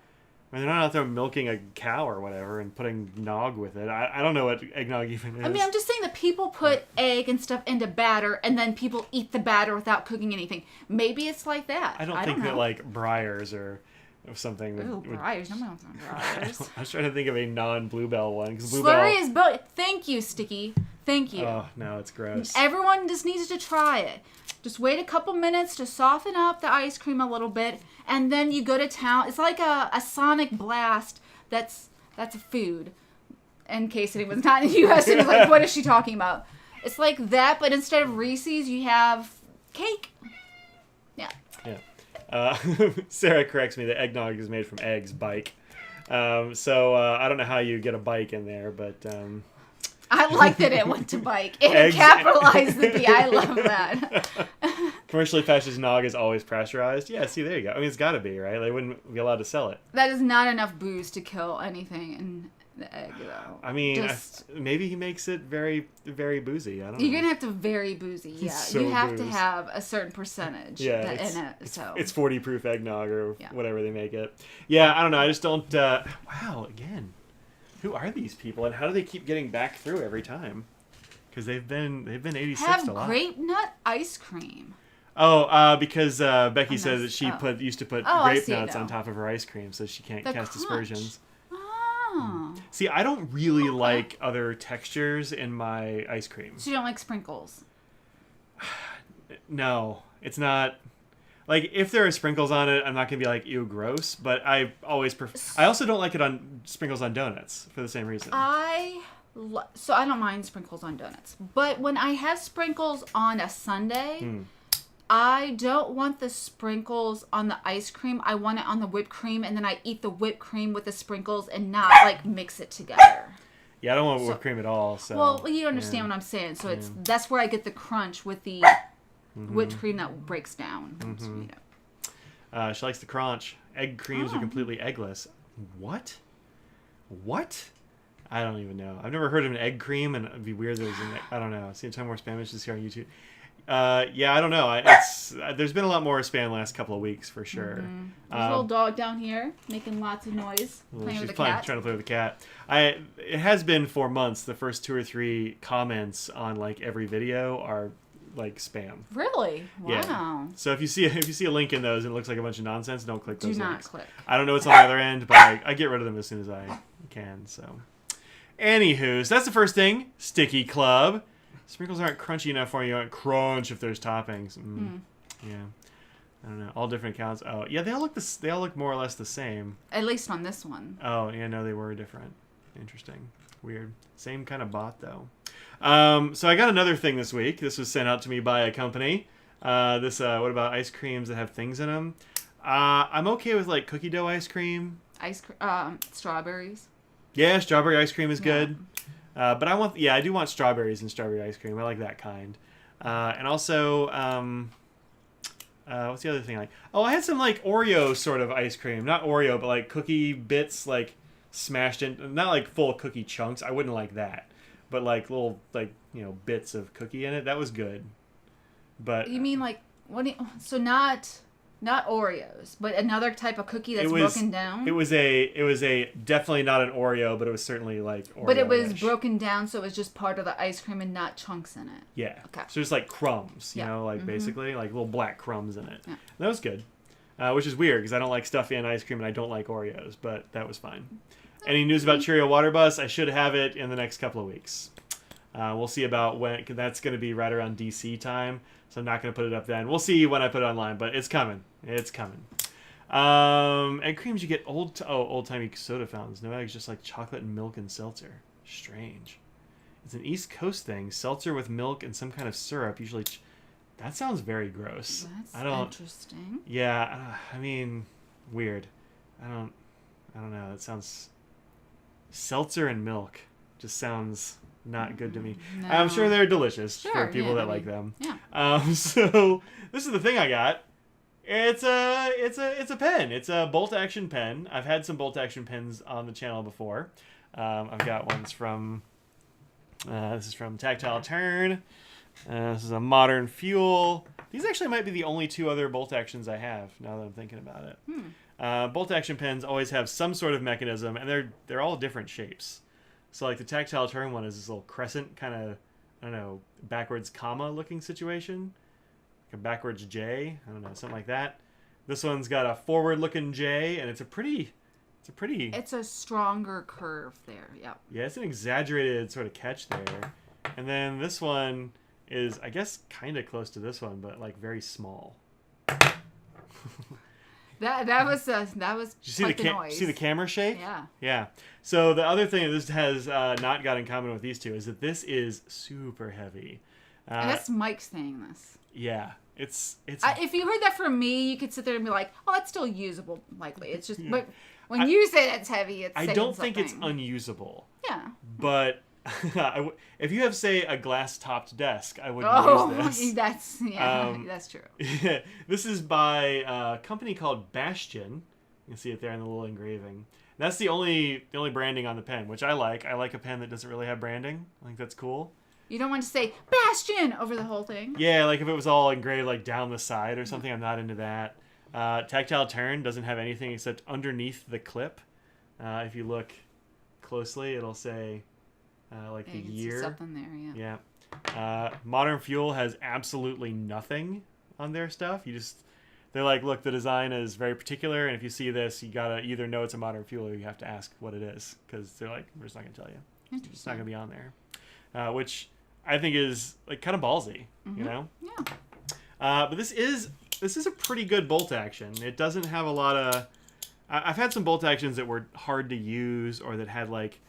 I mean, they're not out there milking a cow or whatever and putting nog with it. I don't know what eggnog even is. I mean, I'm just saying that people put egg and stuff into batter, and then people eat the batter without cooking anything. Maybe it's like that. I don't think that, like, Breyers or something. Ooh, Breyers. Nobody wants Breyers. I was trying to think of a non-Bluebell one. Slurry is... Thank you, Sticky. Thank you. Oh, no, it's gross. Everyone just needs to try it. Just wait a couple minutes to soften up the ice cream a little bit, and then you go to town. It's like a Sonic Blast that's a food. In case anyone's not in the U.S. and is like, what is she talking about? It's like that, but instead of Reese's, you have cake. Yeah. Yeah. Sarah corrects me that eggnog is made from eggs, bike. So I don't know how you get a bike in there, but... I like that it went to bike. It capitalized the B. I love that. Commercially packaged nog is always pasteurized. Yeah, see, there you go. I mean, it's got to be, right? They wouldn't be allowed to sell it. That is not enough booze to kill anything in the egg, though. I mean, maybe he makes it very, very boozy. I don't know. You're going to have to very boozy, yeah. So you have to have a certain percentage in it. So it's 40 proof eggnog or whatever they make it. Yeah, I don't know. I just don't... wow, again. Who are these people, and how do they keep getting back through every time? Because they've been 86 a lot. Have grape nut ice cream. Oh, because Becky says that she used to put grape nuts on top of her ice cream, so she can't cast aspersions. Oh. See, I don't really like other textures in my ice cream. So you don't like sprinkles? No, it's not. Like, if there are sprinkles on it, I'm not going to be like, ew, gross. But I always prefer... I also don't like it on sprinkles on donuts for the same reason. So I don't mind sprinkles on donuts. But when I have sprinkles on a sundae, I don't want the sprinkles on the ice cream. I want it on the whipped cream, and then I eat the whipped cream with the sprinkles and not, like, mix it together. Yeah, I don't want whipped cream at all. So well, you understand what I'm saying. So that's where I get the crunch with the... whipped cream that breaks down. She likes the crunch. Egg creams are completely eggless. What? I don't even know. I've never heard of an egg cream, and it'd be weird that it was an egg. I don't know. See, time more Spanish is here on YouTube. Yeah, I don't know. There's been a lot more spam last couple of weeks for sure. There's a little dog down here making lots of noise, playing with the cat. Trying to play with the cat. It has been for months. The first 2 or 3 comments on like every video are like spam. Really? Wow. Yeah. So if you see a link in those and it looks like a bunch of nonsense, don't click those links. Do not click. I don't know what's on the other end, but I get rid of them as soon as I can. So, anywho, so that's the first thing. Sticky Club. Sprinkles aren't crunchy enough for you. You want crunch if there's toppings. Yeah. I don't know. All different accounts. Oh, yeah. They all look more or less the same. At least on this one. Oh, yeah. No, they were different. Interesting. Weird. Same kind of bot though. So I got another thing this week. This was sent out to me by a company. What about ice creams that have things in them? I'm okay with like cookie dough ice cream. Strawberries. Yeah, strawberry ice cream is good. But I do want strawberries in strawberry ice cream. I like that kind. And also, what's the other thing I like? Oh, I had some like Oreo sort of ice cream. Not Oreo, but like cookie bits like smashed in, not like full cookie chunks. I wouldn't like that. But like little bits of cookie in it. That was good. But you mean like so not Oreos, but another type of cookie that's broken down? It was a definitely not an Oreo, but it was certainly like Oreo. But it was broken down, so it was just part of the ice cream and not chunks in it. Yeah. Okay. So just like crumbs, basically like little black crumbs in it. Yeah. That was good. Which is weird because I don't like stuffy and ice cream and I don't like Oreos, but that was fine. Any news about Cheerio Water Bus? I should have it in the next couple of weeks. We'll see about when, cause that's going to be right around DC time, so I'm not going to put it up then. We'll see when I put it online, but it's coming. It's coming. Egg creams, you get old-timey soda fountains. No eggs, just like chocolate and milk and seltzer. Strange. It's an East Coast thing. Seltzer with milk and some kind of syrup. Usually, that sounds very gross. That's interesting. Yeah, I mean, weird. I don't know. That sounds... Seltzer and milk just sounds not good to me. No. I'm sure they're delicious for people that like them. Yeah. So this is the thing I got. It's a pen. It's a bolt action pen. I've had some bolt action pens on the channel before. I've got ones from. This is from Tactile Turn. This is a Modern Fuel. These actually might be the only 2 other bolt actions I have. Now that I'm thinking about it. Bolt action pens always have some sort of mechanism, and they're all different shapes. So like the Tactile Turn one is this little crescent kind of, I don't know, backwards comma looking situation, like a backwards J. I don't know, something like that. This one's got a forward looking J, and it's a stronger curve there. Yeah. Yeah, it's an exaggerated sort of catch there. And then this one is, I guess, kind of close to this one, but like very small. That was Did you see quite the noise. See the camera shake? Yeah. Yeah. So the other thing that this has not got in common with these two is that this is super heavy. And that's Mike saying this. Yeah. It's. If you heard that from me, you could sit there and be like, "Oh, that's still usable." Likely, it's just. But when you say it's heavy, it's. I don't think it's unusable. Yeah. But if you have, say, a glass-topped desk, I wouldn't use this. That's true. This is by a company called Bastion. You can see it there in the little engraving. That's the only branding on the pen, which I like. I like a pen that doesn't really have branding. I think that's cool. You don't want to say Bastion over the whole thing. Yeah, like if it was all engraved like down the side or something, I'm not into that. Tactile turn doesn't have anything except underneath the clip. If you look closely, it'll say like the year. Something there, yeah. Yeah. Modern Fuel has absolutely nothing on their stuff. They're like, look, the design is very particular, and if you see this, you gotta either know it's a Modern Fuel or you have to ask what it is, because they're like, we're just not gonna tell you. It's not gonna be on there, which I think is like kind of ballsy, you know? Yeah. But this is a pretty good bolt action. It doesn't have a lot of. I've had some bolt actions that were hard to use or that had like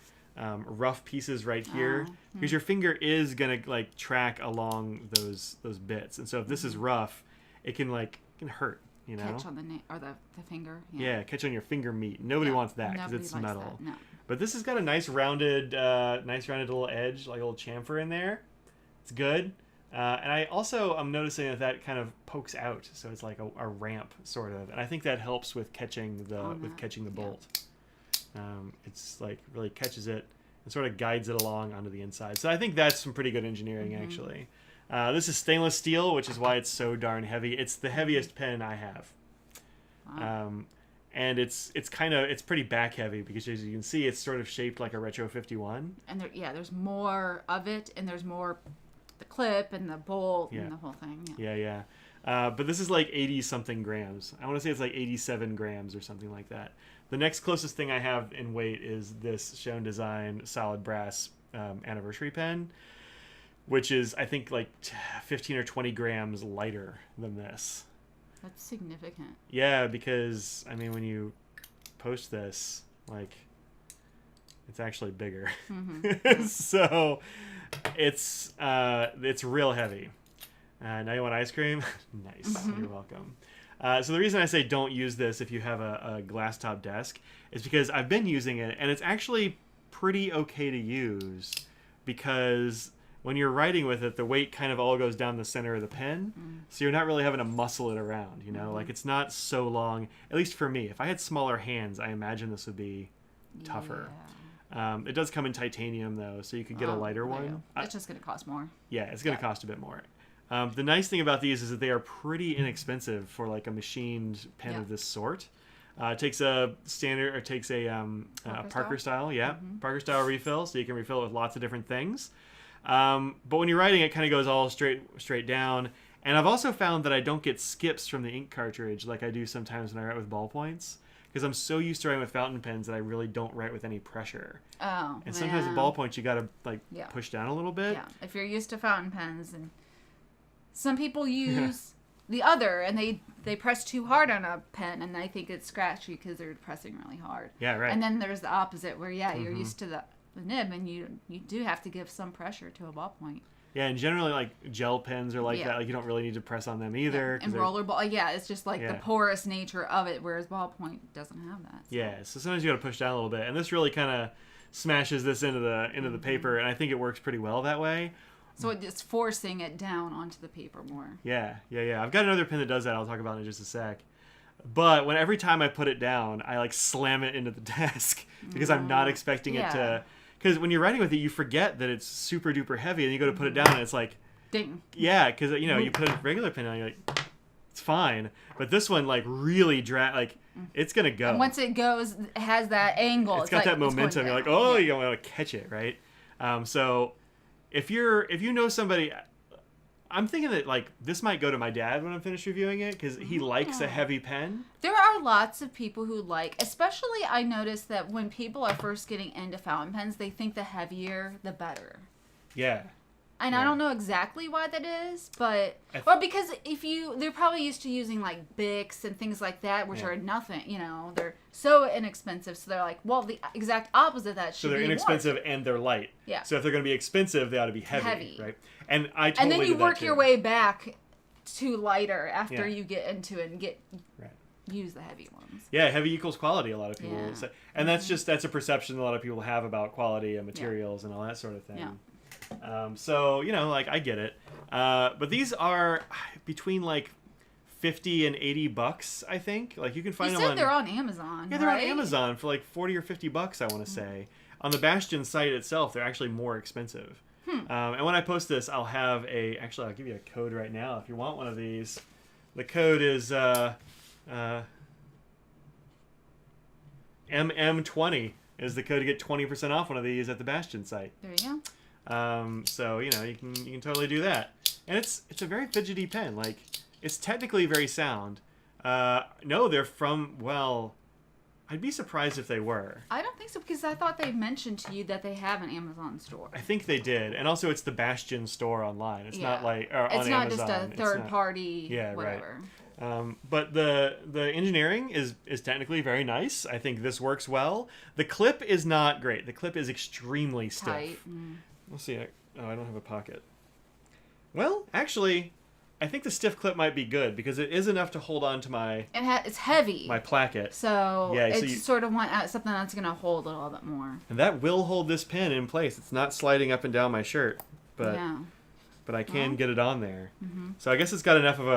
rough pieces right here, because your finger is gonna like track along those bits, and so if this is rough, it can hurt. You know, catch on the finger. Yeah, catch on your finger meat. Nobody wants that because it's metal. No. But this has got a nice rounded little edge, like a little chamfer in there. It's good. And I'm noticing that kind of pokes out, so it's like a ramp sort of, and I think that helps with catching the bolt. It's like really catches it and sort of guides it along onto the inside. So I think that's some pretty good engineering actually. This is stainless steel, which is why it's so darn heavy. It's the heaviest pen I have. Wow. And it's pretty back heavy because, as you can see, it's sort of shaped like a Retro 51. And there's more of it, and there's more the clip and the bolt and the whole thing. Yeah. But this is like 80-something grams. I want to say it's like 87 grams or something like that. The next closest thing I have in weight is this Shown Design solid brass anniversary pen, which is, I think, like 15 or 20 grams lighter than this. That's significant. Yeah, because, I mean, when you post this, like, it's actually bigger. So, it's real heavy. Now you want ice cream? Nice. You're welcome. So the reason I say don't use this if you have a glass top desk is because I've been using it, and it's actually pretty okay to use, because when you're writing with it, the weight kind of all goes down the center of the pen, so you're not really having to muscle it around, you know? Like, it's not so long, at least for me. If I had smaller hands, I imagine this would be tougher. Yeah. It does come in titanium, though, so you could get a lighter one. It's just going to cost more. Yeah, it's going to cost a bit more. The nice thing about these is that they are pretty inexpensive for like a machined pen of this sort. It takes a standard, or takes a Parker style, Parker style refill, so you can refill it with lots of different things. But when you're writing, it kind of goes all straight down. And I've also found that I don't get skips from the ink cartridge like I do sometimes when I write with ballpoints, because I'm so used to writing with fountain pens that I really don't write with any pressure. Oh, and sometimes with ballpoints, you got to push down a little bit. Yeah, if you're used to fountain pens, and some people use the other, and they press too hard on a pen, and I think it's scratchy because they're pressing really hard. Yeah, right. And then there's the opposite, where you're used to the nib, and you do have to give some pressure to a ballpoint. Yeah, and generally, like, gel pens are like that. Like, you don't really need to press on them either. Yeah. And rollerball, it's just like the porous nature of it, whereas ballpoint doesn't have that. So. Yeah, so sometimes you got to push down a little bit, and this really kind of smashes this into the paper, and I think it works pretty well that way. So it's forcing it down onto the paper more. Yeah. I've got another pen that does that. I'll talk about it in just a sec. But every time I put it down, I like slam it into the desk because I'm not expecting it to. Because when you're writing with it, you forget that it's super duper heavy, and you go to put it down, and it's like, ding. Yeah, because you put a regular pen on, you're like, it's fine. But this one really it's gonna go. And once it goes, it has that angle. It's got that momentum. You're like, oh, you want to catch it, right? So if you know somebody, I'm thinking that like this might go to my dad when I'm finished reviewing it, because he likes a heavy pen. There are lots of people who especially I noticed that when people are first getting into fountain pens, they think the heavier the better. Yeah. And Yeah. I don't know exactly why that is, but or because they're probably used to using like Bics and things like that, which are nothing. They're so inexpensive. So they're like, well, the exact opposite of that should be. So they're inexpensive and they're light. Yeah. So if they're going to be expensive, they ought to be heavy. Right. And I totally. And then you did work that your too. way back to lighter after you get into it and use the heavy ones. Yeah, heavy equals quality. A lot of people say, and that's a perception a lot of people have about quality and materials and all that sort of thing. Yeah. So like I get it, but these are between like $50 and $80, I think. Like you can find them. You said they're on Amazon. Yeah, they're on Amazon for like $40 or $50. I want to say on the Bastion site itself, they're actually more expensive. And when I post this, I'll have I'll give you a code right now if you want one of these. The code is MM20 is the code to get 20% off one of these at the Bastion site. There you go. So you can totally do that, and it's a very fidgety pen. Like it's technically very sound. No, they're from I'd be surprised if they were. I don't think so because I thought they mentioned to you that they have an Amazon store. I think they did, and also it's the Bastion store online. It's not like on it's not Amazon. just a third party. Yeah, whatever. Right. But the engineering is technically very nice. I think this works well. The clip is not great. The clip is extremely stiff. Tight. We'll see. I don't have a pocket. Well, actually, I think the stiff clip might be good because it is enough to hold on to my. It's heavy. My placket. So it's sort of something that's going to hold a little bit more. And that will hold this pen in place. It's not sliding up and down my shirt, but I can get it on there. Mm-hmm. So I guess it's got enough of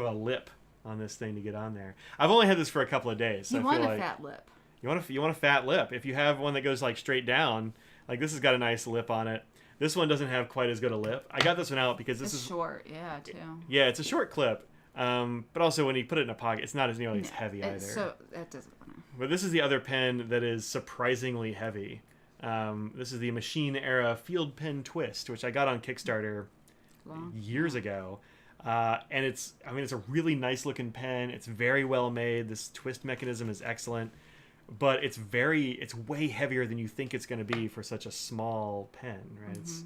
a lip on this thing to get on there. I've only had this for a couple of days. So you want a fat lip. You want a fat lip. If you have one that goes like straight down, like this has got a nice lip on it. This one doesn't have quite as good a lip. I got this one out because this is short, too. Yeah, it's a short clip, but also when you put it in a pocket, it's not as nearly as heavy either. So that doesn't matter. But this is the other pen that is surprisingly heavy. This is the Machine Era Field Pen Twist, which I got on Kickstarter years ago. And it's a really nice looking pen. It's very well made. This twist mechanism is excellent. But it's way heavier than you think it's going to be for such a small pen, right? It's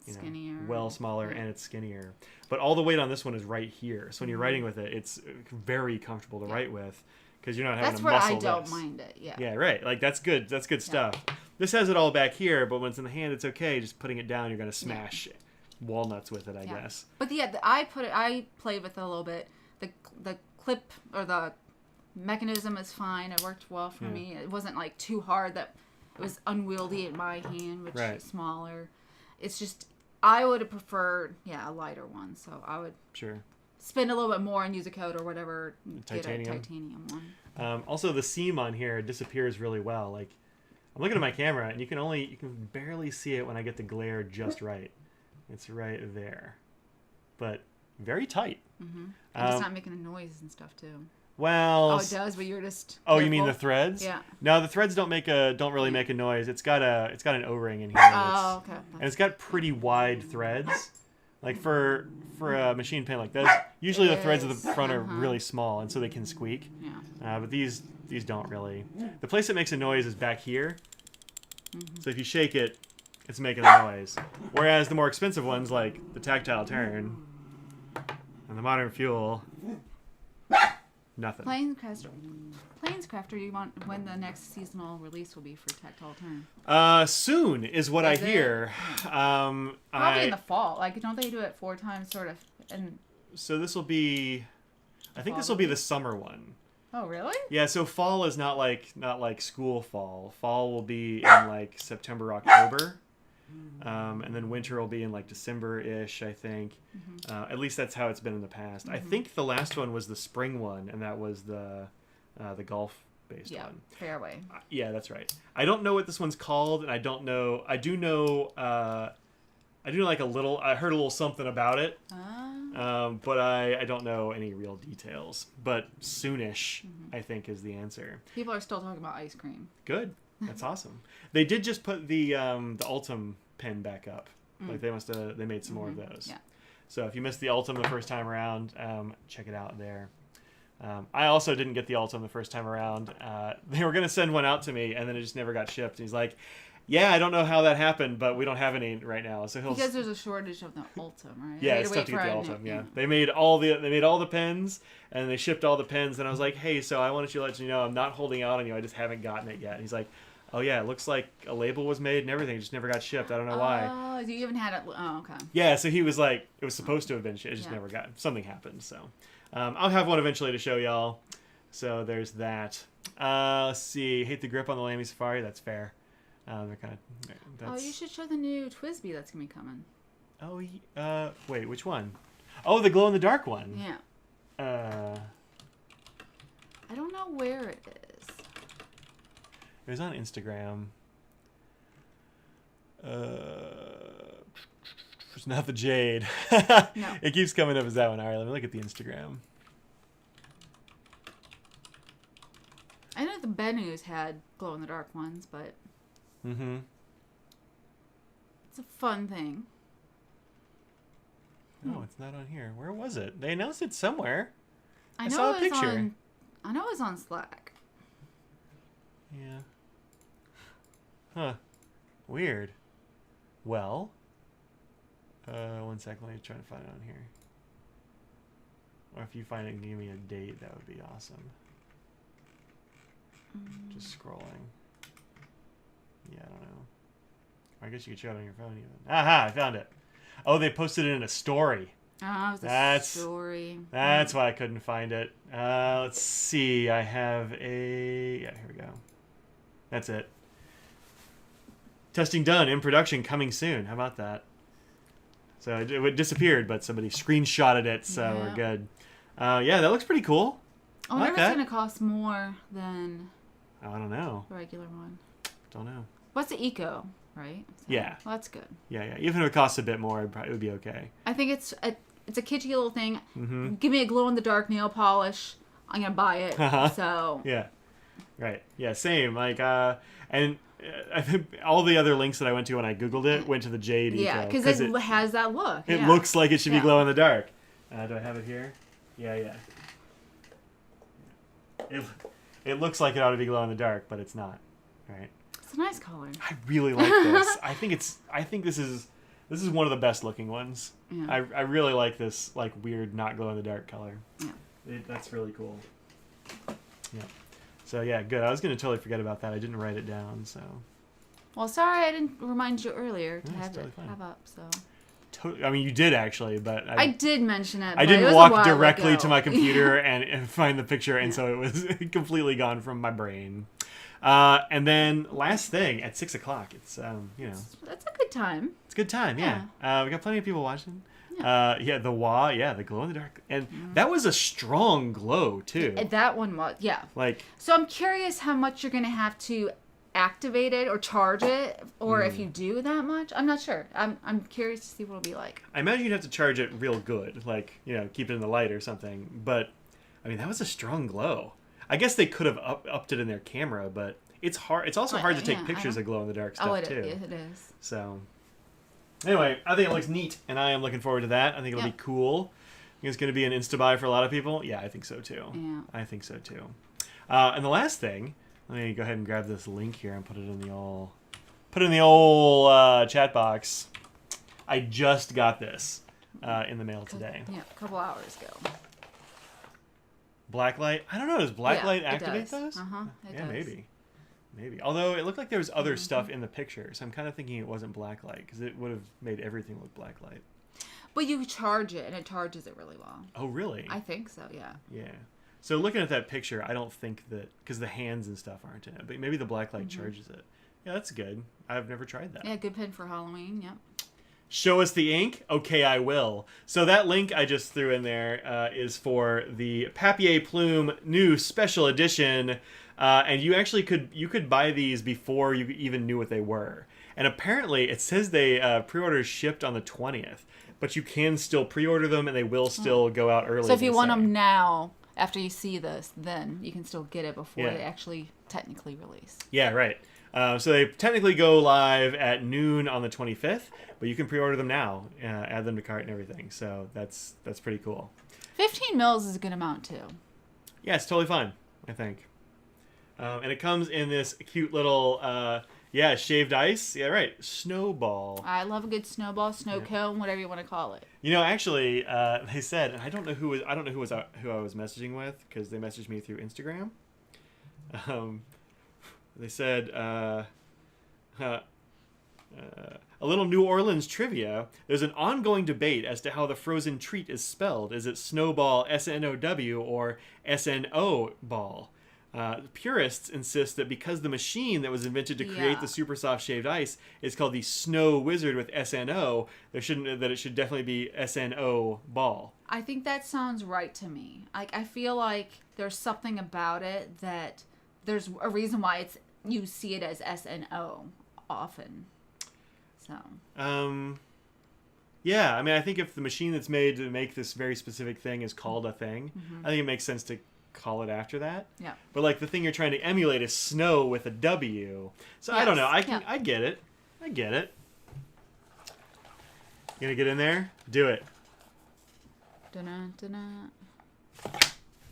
skinnier. Well smaller and it's skinnier. But all the weight on this one is right here. So when you're writing with it, it's very comfortable to write with because you're not having to muscle this. That's where I don't mind it, Yeah, right. Like that's good. That's good stuff. This has it all back here, but when it's in the hand, it's okay. Just putting it down, you're going to smash walnuts with it, I guess. But I played with it a little bit. The clip or the mechanism is fine. It worked well for me. It wasn't like too hard that it was unwieldy in my hand, which is smaller. It's just I would have preferred a lighter one. So I would spend a little bit more and use a code or whatever. Titanium. Get a titanium one. Also, the seam on here disappears really well. Like I'm looking at my camera and you can barely see it when I get the glare just right. It's right there, but very tight. Mm-hmm. And it's not making a noise and stuff too. Well, it does, but you're just. Oh, careful. You mean the threads? Yeah. No, the threads don't really make a noise. It's got an O-ring in here. Okay. And it's got pretty wide threads. Like for a machine pen like this, usually the threads of the front are really small, and so they can squeak. Yeah. But these don't really. The place that makes a noise is back here. Mm-hmm. So if you shake it, it's making a noise. Whereas the more expensive ones, like the Tactile Turn and the Modern Fuel. Nothing. Planescrafter, you want when the next seasonal release will be for Tactile Turn? Soon is what I hear. Probably in the fall. Like, don't they do it 4 times, sort of? And so this will be. I think this will be the summer one. Oh, really? Yeah. So fall is not like school fall. Fall will be in like September, October. And then winter will be in like December-ish, I think. Mm-hmm. At least that's how it's been in the past. Mm-hmm. I think the last one was the spring one, and that was the golf-based one. Fairway. Yeah, that's right. I don't know what this one's called, and I don't know. I do know like a little. I heard a little something about it, but I don't know any real details. But soonish, I think, is the answer. People are still talking about ice cream. Good. That's awesome. They did just put the Ultim pen back up. Like they made some more of those. Yeah. So if you missed the Ultim the first time around, check it out there. I also didn't get the Ultim the first time around. They were going to send one out to me, and then it just never got shipped. And he's like, Yeah, I don't know how that happened, but we don't have any right now. So because there's a shortage of the Ultim, right? Yeah, it's tough to get the Ultim. Yeah, they made all the pens, and they shipped all the pens. And I was like, hey, so I wanted to let you know I'm not holding out on you. I just haven't gotten it yet. And he's like, oh yeah, it looks like a label was made and everything. It just never got shipped. I don't know why. Oh, you even had it. Oh, okay. Yeah, so he was like, it was supposed to have been shipped. It just never got. Something happened. So I'll have one eventually to show y'all. So there's that. Let's see. Hate the grip on the Lamy Safari. That's fair. They're kind of. Oh, you should show the new Twisby that's gonna be coming. Oh, wait, which one? Oh, the glow in the dark one. Yeah. I don't know where it is. It was on Instagram. It's not the Jade. No. It keeps coming up as that one. All right, let me look at the Instagram. I know the Benus had glow in the dark ones, but. Mm-hmm. It's a fun thing. No, it's not on here. Where was it? They announced it somewhere. I saw a picture. I know it was on Slack. Yeah. Huh. Weird. Well. 1 second. Let me try to find it on here. Or if you find it and give me a date, that would be awesome. Just scrolling. Yeah, I don't know. I guess you could show it on your phone even. Aha! I found it. Oh, they posted it in a story. Oh, it was a story. That's why I couldn't find it. Let's see. I have a... Yeah, here we go. That's it. Testing done. In production. Coming soon. How about that? So it disappeared, but somebody screenshotted it, so we're good. Yeah, that looks pretty cool. I wonder if it's going to cost more than... I don't know. The regular one. Don't know. What's the Eco, right? So, yeah. Well, that's good. Yeah. Even if it costs a bit more, it would be okay. I think it's a kitschy little thing. Mm-hmm. Give me a glow-in-the-dark nail polish. I'm going to buy it. So... Yeah. Right. Yeah, same. Like, and I think all the other links that I went to when I Googled it went to the Jade Eco. Yeah, because it has that look. It looks like it should be glow in the dark. Do I have it here? Yeah. It looks like it ought to be glow in the dark, but it's not. Right. It's a nice color. I really like this. I think this is one of the best looking ones. Yeah. I really like this like weird not glow in the dark color. Yeah. That's really cool. Yeah. So yeah, good. I was gonna totally forget about that. I didn't write it down. So. Well, sorry I didn't remind you earlier to have totally it have up. So. I mean, you did actually, but I did mention it. I didn't walk directly to my computer and find the picture, and so it was completely gone from my brain. And then last thing at 6 o'clock, it's that's a good time. It's a good time, yeah. We got plenty of people watching. Yeah. The glow in the dark, and that was a strong glow too. That one was, Like. So I'm curious how much you're gonna have to activate it or charge it, or if you do that much. I'm not sure. I'm curious to see what it'll be like. I imagine you'd have to charge it real good, like keep it in the light or something. But I mean, that was a strong glow. I guess they could have upped it in their camera, but it's hard. It's also hard to take pictures of glow in the dark stuff too. It is. So anyway, I think it looks neat, and I am looking forward to that. I think it'll be cool. I think it's going to be an Insta buy for a lot of people. Yeah, I think so too. Yeah, I think so too. And the last thing. Let me go ahead and grab this link here and put it in the old chat box. I just got this in the mail today. Yeah, a couple hours ago. Blacklight? I don't know. Does Blacklight activate those? It does. Maybe. Although it looked like there was other stuff in the picture, so I'm kind of thinking it wasn't Blacklight because it would have made everything look Blacklight. But you charge it, and it charges it really well. Oh, really? I think so. Yeah. Yeah. So looking at that picture, I don't think that, because the hands and stuff aren't in it, but maybe the blacklight charges it. Yeah, that's good. I've never tried that. Yeah, good pen for Halloween, yep. Show us the ink? Okay, I will. So that link I just threw in there is for the Papier Plume new special edition, and you actually could buy these before you even knew what they were. And apparently it says they pre-orders shipped on the 20th, but you can still pre-order them and they will still go out early. So if you want them now, after you see this, then you can still get it before they actually technically release. Yeah, right. So they technically go live at noon on the 25th, but you can pre-order them now, add them to cart and everything. So that's pretty cool. 15 mils is a good amount too. Yeah, it's totally fine, I think. And it comes in this cute little Yeah, shaved ice. Yeah, right. Snowball. I love a good snowball, snow cone, whatever you want to call it. You know, actually, they said, and I don't know who I was messaging with because they messaged me through Instagram. They said, a little New Orleans trivia. There's an ongoing debate as to how the frozen treat is spelled. Is it Snowball, S-N-O-W, or S-N-O ball? Purists insist that because the machine that was invented to create the super soft shaved ice is called the Snow Wizard with S-N-O, it should definitely be S-N-O ball. I think that sounds right to me. I feel like there's something about it that there's a reason why you see it as S-N-O often. So. Yeah, I mean, I think if the machine that's made to make this very specific thing is called a thing, I think it makes sense to call it after that. Yeah. But like the thing you're trying to emulate is snow with a W. So I don't know. I get it. I get it. You gonna get in there? Do it.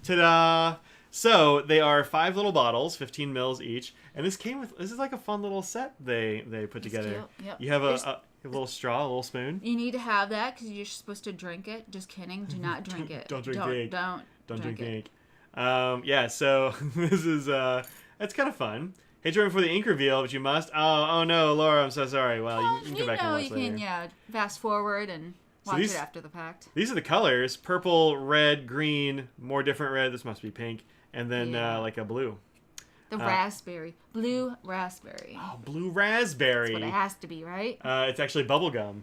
Ta-da! So they are 5 little bottles, 15 mils each, and this is like a fun little set they put together. Yep. You have a little straw, a little spoon. You need to have that because you're supposed to drink it. Just kidding. Do not drink it. Don't drink ink. Don't drink ink. Yeah, so this is it's kind of fun. Hey, join for the ink reveal, but you must. Oh no, Laura, I'm so sorry. Well, you can come back and watch later. You can fast forward and watch it after the fact. These are the colors: purple, red, green, more different red. This must be pink, and then like a blue. The raspberry, blue raspberry. Oh, blue raspberry. That's what it has to be, right? It's actually bubblegum.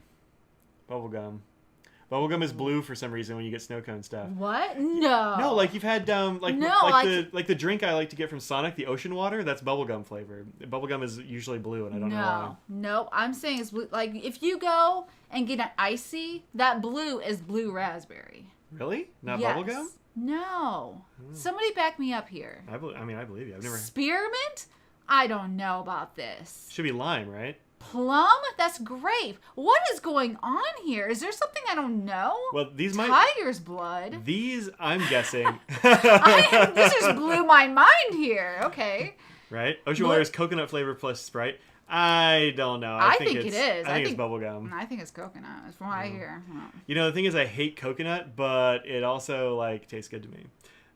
Bubblegum is blue for some reason when you get snow cone stuff. What? No. No, like you've had the drink I like to get from Sonic, the ocean water, that's bubblegum flavored. Bubblegum is usually blue and I don't know why. No, I'm saying it's blue. Like if you go and get an icy, that blue is blue raspberry. Really? Not bubblegum? No. Somebody back me up here. I believe you. I've never. Spearmint? I don't know about this. Should be lime, right? Plum? That's grape. What is going on here? Is there something I don't know? Well, Tiger's blood. These, I'm guessing. This just blew my mind here. Okay. Right? Ocean water is coconut flavor plus Sprite. I don't know. I think it is. I think it's bubblegum. I think it's coconut. That's from what I hear. You know, the thing is I hate coconut, but it also, tastes good to me.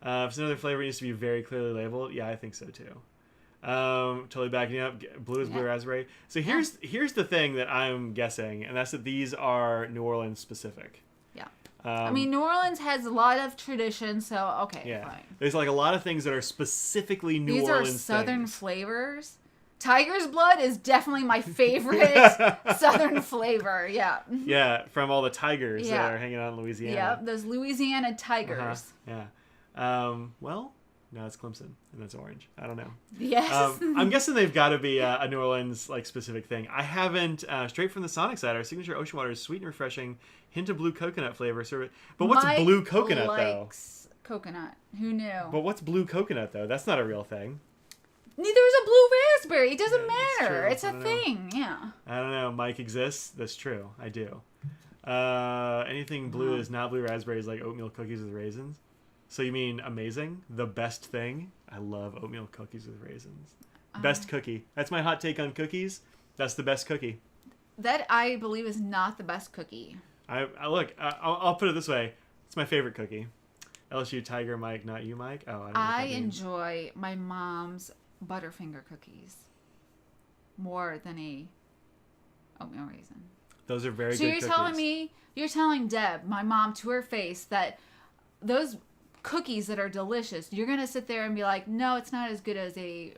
If another flavor needs to be very clearly labeled, yeah, I think so too. Totally backing up. Blue is blue raspberry. So here's the thing that I'm guessing, and that's that these are New Orleans specific. Yeah. I mean, New Orleans has a lot of tradition, so okay, fine. There's a lot of things that are specifically New Orleans things. These are Southern flavors. Tiger's blood is definitely my favorite Southern flavor. Yeah. Yeah, from all the tigers that are hanging out in Louisiana. Yeah, those Louisiana tigers. Yeah. Well, no, it's Clemson, and that's orange. I don't know. Yes. I'm guessing they've got to be a New Orleans specific thing. I haven't. Straight from the Sonic side, our signature ocean water is sweet and refreshing, hint of blue coconut flavor. But what's blue coconut likes coconut. Who knew? But what's blue coconut though? That's not a real thing. Neither is a blue raspberry. It doesn't matter. It's a thing. Yeah. I don't know. Mike exists. That's true. I do. Anything blue is not blue raspberry is like oatmeal cookies with raisins. So you mean amazing? The best thing? I love oatmeal cookies with raisins. Best cookie. That's my hot take on cookies. That's the best cookie. That I believe is not the best cookie. I'll put it this way. It's my favorite cookie. LSU Tiger Mike, not you Mike. Oh, I enjoy my mom's Butterfinger cookies more than a oatmeal raisin. Those are very good cookies. So you're telling Deb, my mom, to her face that those cookies that are delicious, you're gonna sit there and be like, no, it's not as good as a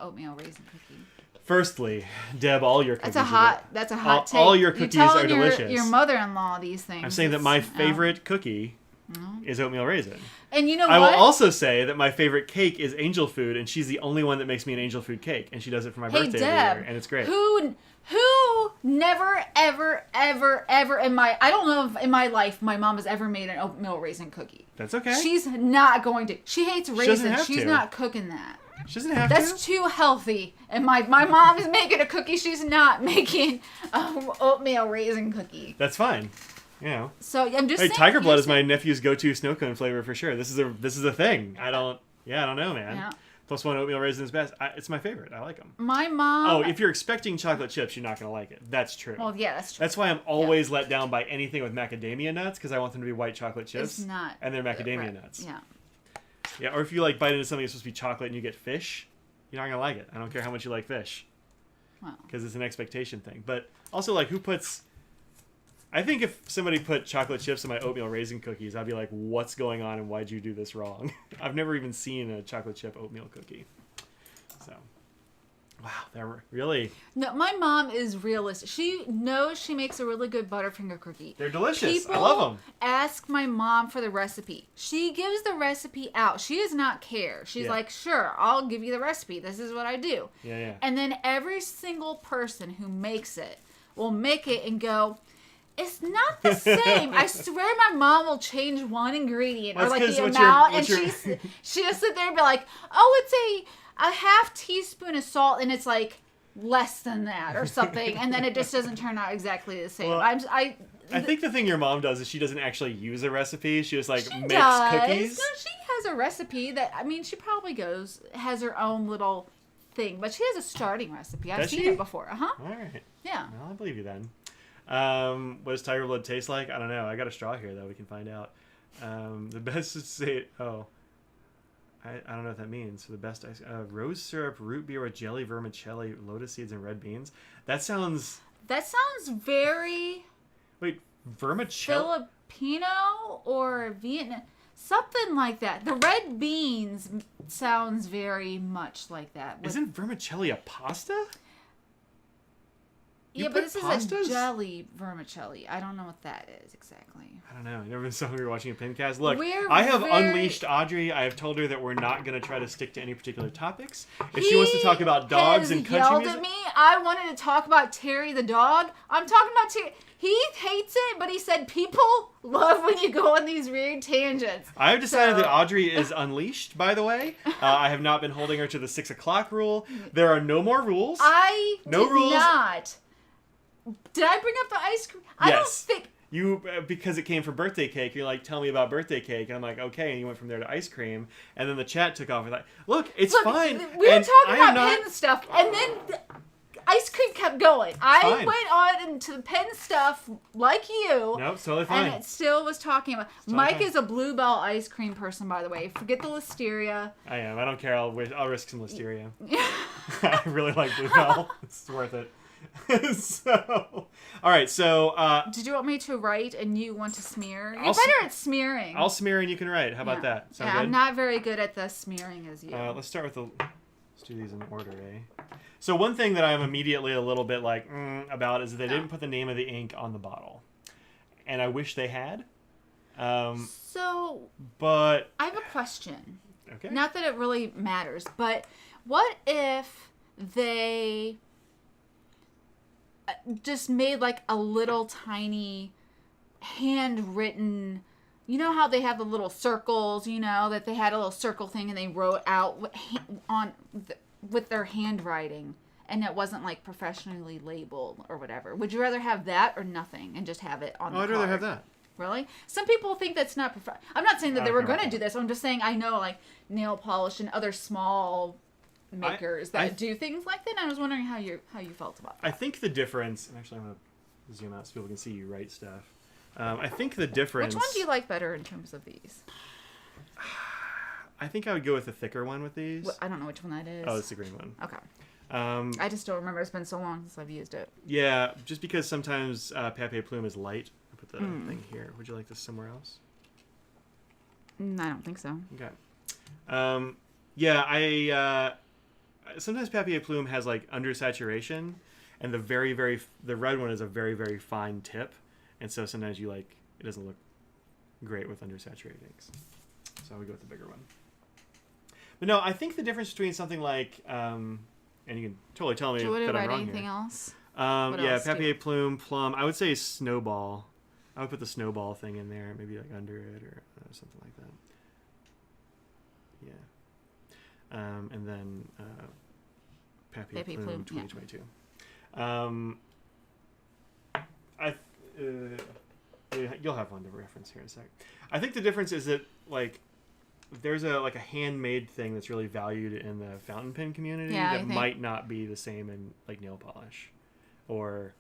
oatmeal raisin cookie. Firstly, Deb, all your cookies. That's a hot take. All your cookies are delicious. Your mother-in-law these things. I'm saying that my favorite cookie is oatmeal raisin. And you know what? I will also say that my favorite cake is angel food, and she's the only one that makes me an angel food cake, and she does it for my birthday every year, and it's great. Who never, ever, ever, ever in my life my mom has ever made an oatmeal raisin cookie. That's okay. She's not going to. She hates raisins. She's not cooking that. She doesn't have to. That's too healthy. And my mom is making a cookie. She's not making an oatmeal raisin cookie. That's fine. You know. So I'm just saying. Tiger blood is my nephew's go-to snow cone flavor for sure. This is a thing. I don't know, man. Yeah. Plus one oatmeal raisin is best. It's my favorite. I like them. My mom... Oh, if you're expecting chocolate chips, you're not going to like it. That's true. Well, yeah, that's true. That's why I'm always let down by anything with macadamia nuts, because I want them to be white chocolate chips. It's not. And they're macadamia nuts. Yeah. Yeah, or if you like bite into something that's supposed to be chocolate and you get fish, you're not going to like it. I don't care how much you like fish. Wow. Because it's an expectation thing. But also, like, who puts... I think if somebody put chocolate chips in my oatmeal raisin cookies, I'd be like, what's going on and why'd you do this wrong? I've never even seen a chocolate chip oatmeal cookie. So, wow, they're really... No, my mom is realistic. She knows she makes a really good Butterfinger cookie. They're delicious. People I love them. Ask my mom for the recipe. She gives the recipe out. She does not care. She's like, sure, I'll give you the recipe. This is what I do. Yeah. And then every single person who makes it will make it and go... It's not the same. I swear my mom will change one ingredient or like the amount, and she'll sit there and be like, "Oh, it's a half teaspoon of salt, and it's like less than that or something," and then it just doesn't turn out exactly the same. Well, I think the thing your mom does is she doesn't actually use a recipe. She just makes cookies. No, she has a recipe that she probably has her own little thing, but she has a starting recipe. I've seen it before. All right. Yeah. Well, I believe you then. What does tiger blood taste like? I don't know. I got a straw here, though. We can find out. The best is to say... Oh. I don't know what that means. For the best ice... rose syrup, root beer with jelly, vermicelli, lotus seeds, and red beans. That sounds... That sounds very... Wait, vermicelli? Filipino or Vietnam... Something like that. The red beans sounds very much like that. Isn't vermicelli a pasta? Yeah, but this is a jelly vermicelli. I don't know what that is exactly. I don't know. You never saw we were watching a Pincast? Look, I have unleashed Audrey. I have told her that we're not going to try to stick to any particular topics. If she wants to talk about dogs and country music... He yelled at me. I wanted to talk about Terry the dog. I'm talking about Terry... He hates it, but he said people love when you go on these weird tangents. I have decided that Audrey is unleashed, by the way. I have not been holding her to the 6 o'clock rule. There are no more rules. No rules. Not. Did I bring up the ice cream? Yes. I don't think... You, because it came from birthday cake, you're like, tell me about birthday cake. And I'm like, okay. And you went from there to ice cream. And then the chat took off. We're like, look, it's fine. We were talking about pen stuff. And then the ice cream kept going. I went on into the pen stuff like you. Nope, it's totally fine. And it still was talking about... Mike is a Bluebell ice cream person, by the way. Forget the listeria. I am. I don't care. I'll risk some listeria. I really like Bluebell. It's worth it. So, all right. So, did you want me to write and you want to smear? You're better at smearing. I'll smear and you can write. How about that? Sound good? I'm not very good at the smearing as you. Let's start with let's do these in order, eh? So one thing that I'm immediately a little bit like about is that they didn't put the name of the ink on the bottle, and I wish they had. But I have a question. Okay. Not that it really matters, but what if they just made like a little tiny handwritten, you know how they have the little circles, that they had a little circle thing and they wrote out with their handwriting, and it wasn't like professionally labeled or whatever. Would you rather have that or nothing and just have it on the card? I'd rather have that. Really? Some people think that's not I'm not saying that they were going to do this. I'm just saying I know like nail polish and other small makers that do things like that. And I was wondering how you felt about that. I think the difference, and actually I'm going to zoom out so people can see you write stuff. I think the difference... Which one do you like better in terms of these? I think I would go with the thicker one with these. I don't know which one that is. Oh, it's the green one. Okay. I just don't remember. It's been so long since I've used it. Yeah, just because sometimes Papier Plume is light. I put the thing here. Would you like this somewhere else? I don't think so. Okay. Yeah, sometimes Papier Plume has like undersaturation, and the red one is a very, very fine tip, and so sometimes it doesn't look great with undersaturated inks. So I would go with the bigger one. But no, I think the difference between something like, and you can totally tell me that I'm wrong here. Do you want to write anything else? Papier Plume, Plum. I would say Snowball. I would put the Snowball thing in there, maybe like under it or something like that. Yeah. And then Papier Plume 2022. You'll have one to reference here in a sec. I think the difference is that like there's a handmade thing that's really valued in the fountain pen community that might not be the same in like nail polish or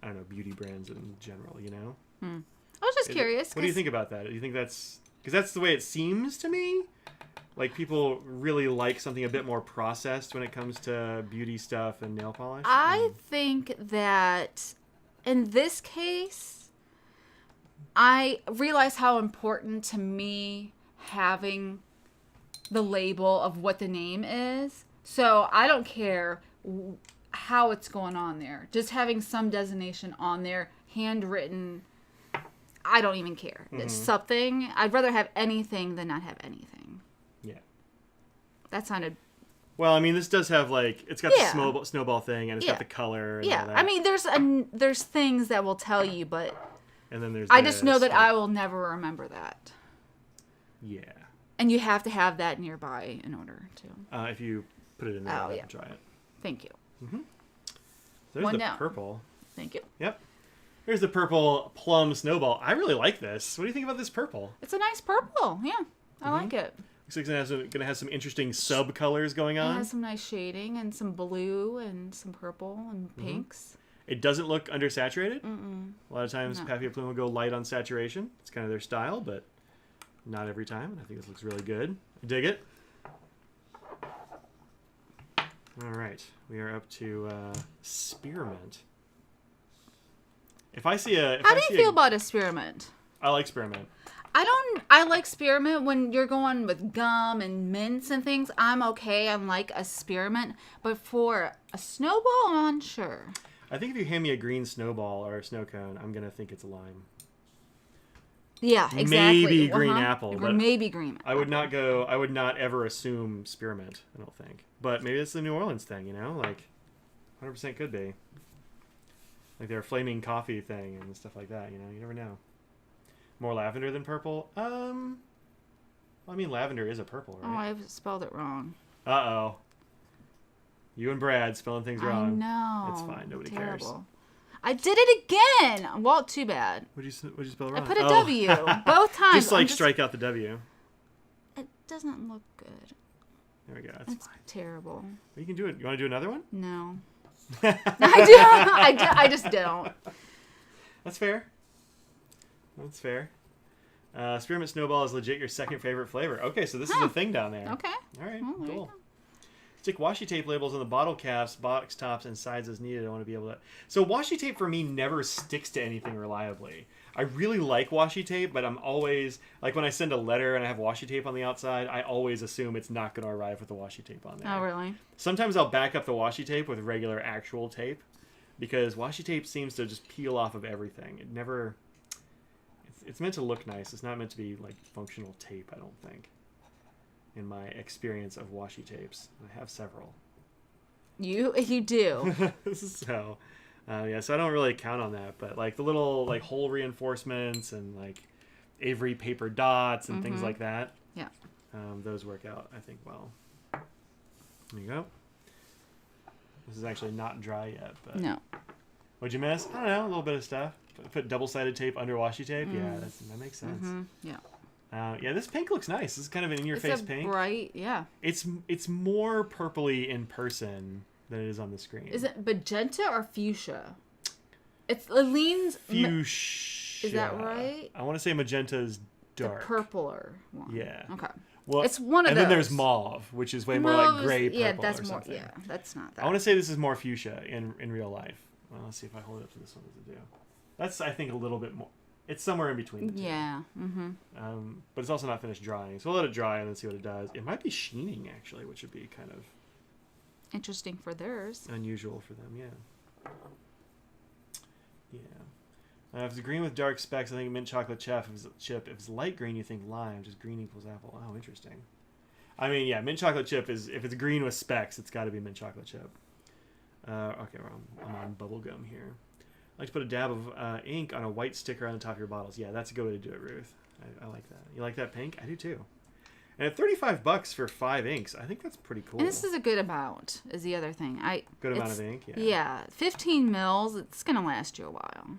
I don't know, beauty brands in general, you know? I was just curious. What do you think about that? Do you think that's because that's the way it seems to me? Like people really like something a bit more processed when it comes to beauty stuff and nail polish? I think that in this case, I realize how important to me having the label of what the name is. So I don't care how it's going on there. Just having some designation on there, handwritten, I don't even care. It's something. I'd rather have anything than not have anything. Yeah. That sounded... Well, I mean, this does have, like, it's got the snowball thing, and it's got the color and all that. I mean, there's things that will tell you, but... And then there's I just know that I will never remember that. Yeah. And you have to have that nearby in order to... if you put it in there, and try it. Thank you. Mm-hmm. There's the purple. Thank you. Yep. Here's the purple Plum Snowball. I really like this. What do you think about this purple? It's a nice purple. Yeah, I like it. Looks like it's going to have some interesting sub-colors going on. It has some nice shading and some blue and some purple and pinks. It doesn't look undersaturated. A lot of times Papier Plume will go light on saturation. It's kind of their style, but not every time. And I think this looks really good. I dig it. All right. We are up to Spearmint. If I see a... How do you feel about a Spearmint? I like Spearmint. I like Spearmint when you're going with gum and mints and things. I'm okay. I like a Spearmint. But for a Snowball, I'm unsure. I think if you hand me a green Snowball or a snow cone, I'm going to think it's a lime. Yeah, exactly. Maybe green apple. Or maybe green apple. I would not ever assume Spearmint, I don't think. But maybe it's the New Orleans thing, you know? Like, 100% could be. Like their flaming coffee thing and stuff like that, you know? You never know. More lavender than purple? Well, I mean, lavender is a purple, right? Oh, I've spelled it wrong. Uh-oh. You and Brad spelling things wrong. I know. It's fine. Nobody cares. I did it again. Well, too bad. What'd you spell wrong? I put a W both times. Just strike out the W. It doesn't look good. There we go. That's fine. Terrible. Well, you can do it. You want to do another one? No. I just don't. That's fair. That's fair. Spearmint Snowball is legit your second favorite flavor. Okay, so this is a thing down there. Okay. All right, cool. Stick washi tape labels on the bottle caps, box tops, and sides as needed. I want to be able to... So washi tape for me never sticks to anything reliably. I really like washi tape, but I'm always... Like when I send a letter and I have washi tape on the outside, I always assume it's not going to arrive with the washi tape on there. Oh, really? Sometimes I'll back up the washi tape with regular actual tape because washi tape seems to just peel off of everything. It never... It's meant to look nice. It's not meant to be like functional tape, I don't think. In my experience of washi tapes. I have several. You do. So, so I don't really count on that. But like the little like hole reinforcements and like Avery paper dots and things like that. Yeah. Those work out, I think, well. There you go. This is actually not dry yet. But no. What'd you miss? I don't know. A little bit of stuff. Put double-sided tape under washi tape. Yeah, that makes sense. Yeah. This pink looks nice. This is kind of an in-your-face pink. Bright, yeah. It's more purpley in person than it is on the screen. Is it magenta or fuchsia? It leans... Fuchsia. Is that right? I want to say magenta is dark. The purpler one. Yeah. Okay. Well, it's one of those. And then there's mauve, which is way more like gray purple that's or more, something. Yeah, that's not that. I want to say this is more fuchsia in real life. Well, let's see if I hold it up to this one. What does it do? That's, I think, a little bit more... It's somewhere in between the two. Yeah. But it's also not finished drying. So we'll let it dry and then see what it does. It might be sheening, actually, which would be kind of... Interesting for theirs. Unusual for them, yeah. Yeah. If it's green with dark specks, I think mint chocolate chip. If it's light green, you think lime. Just green equals apple. Oh, interesting. I mean, yeah, mint chocolate chip is... If it's green with specks, it's got to be mint chocolate chip. Okay, well, I'm on bubble gum here. I like to put a dab of ink on a white sticker on the top of your bottles. Yeah, that's a good way to do it, Ruth. I like that. You like that pink? I do too. And at $35 for 5 inks, I think that's pretty cool. And this is a good amount, is the other thing. Good amount of ink, yeah. Yeah, 15 mils, it's going to last you a while.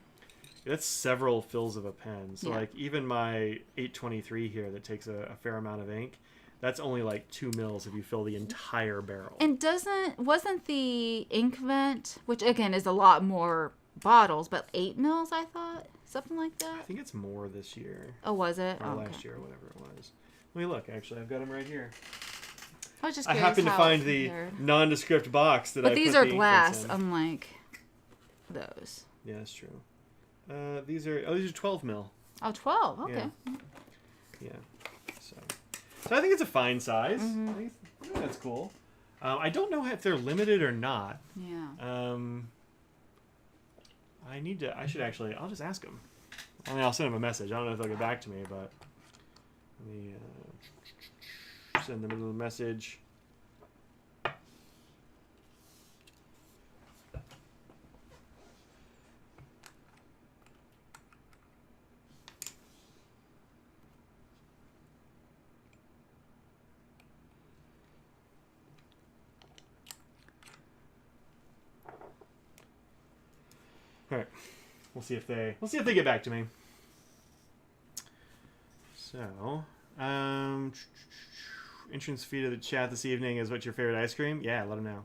That's several fills of a pen. So Yeah. like even my 823 here that takes a fair amount of ink, that's only like 2 mils if you fill the entire barrel. And wasn't the ink vent, which again is a lot more bottles, but 8 mils? I thought something like I that. think it's more this year. Oh, was it? Or Oh, last year, or whatever it was. Let me look. Actually, I've got them right here. I was just I curious happened to how find it the compared. nondescript box that I But these put are the ink glass, vents in. unlike those. Yeah, that's true. These are 12 mil. Oh, 12. Okay. Yeah. So I think it's a fine size. I think that's cool. I don't know if they're limited or not. Yeah. I'll just ask them. I mean, I'll send them a message. I don't know if they'll get back to me, but let me send them a little message. All right, we'll see if they get back to me. So, entrance fee to the chat this evening is what's your favorite ice cream? Yeah, let them know.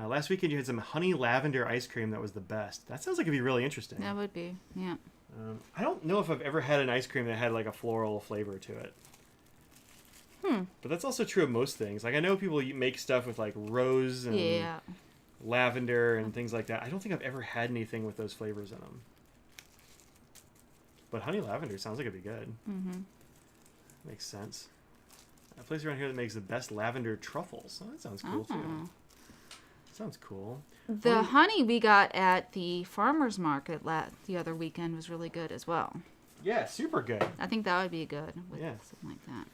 Last weekend you had some honey lavender ice cream that was the best. That sounds like it'd be really interesting. That would be. Yeah. I don't know if I've ever had an ice cream that had like a floral flavor to it. But that's also true of most things. Like I know people make stuff with like rose and lavender and things like that. I don't think I've ever had anything with those flavors in them. But honey lavender sounds like it'd be good. Makes sense. A place around here that makes the best lavender truffles. Oh, that sounds cool too. Sounds cool. The honey we got at the farmer's market the other weekend was really good as well. Yeah, super good. I think that would be good with something like that.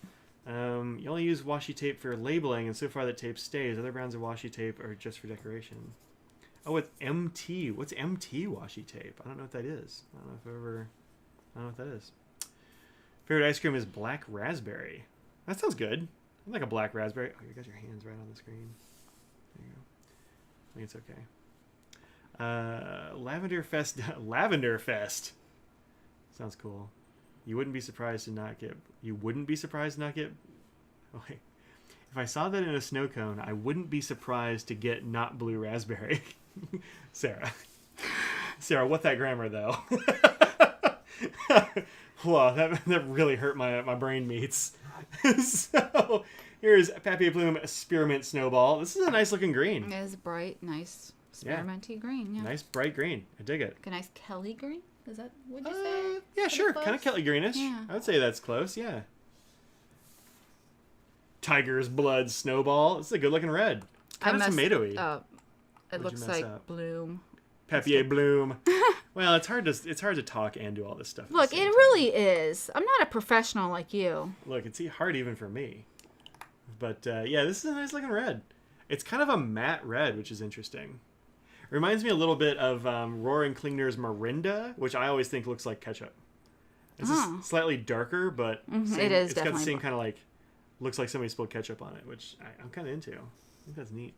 You only use washi tape for labeling, and so far that tape stays. Other brands of washi tape are just for decoration. Oh, it's MT. What's MT washi tape? I don't know what that is. I don't know what that is. Favorite ice cream is black raspberry. That sounds good. I like a black raspberry. Oh, you got your hands right on the screen. There you go. I think it's okay. Lavender Fest. Lavender Fest. Sounds cool. You wouldn't be surprised to not get. Oh, wait. If I saw that in a snow cone, I wouldn't be surprised to get not blue raspberry. Sarah, what that grammar though? Wow, that really hurt my brain meats. So here's Papier Plume Spearmint Snowball. This is a nice looking green. It is bright, nice spearminty green. Yeah. Nice bright green. I dig it. Like a nice Kelly green. Is that what you say? Yeah, sure. Kind of Kelly greenish. Yeah. I would say that's close. Yeah. Tiger's Blood Snowball. This is a good looking red. Kind of tomatoey. It looks like Bloom. Papier Bloom. Well, it's hard to talk and do all this stuff. Look, it really is. I'm not a professional like you. Look, it's hard even for me. But yeah, this is a nice looking red. It's kind of a matte red, which is interesting. It reminds me a little bit of Roaring Klingner's Mirinda, which I always think looks like ketchup. It's just slightly darker, but it's got the same kind of like, looks like somebody spilled ketchup on it, which I'm kind of into. I think that's neat.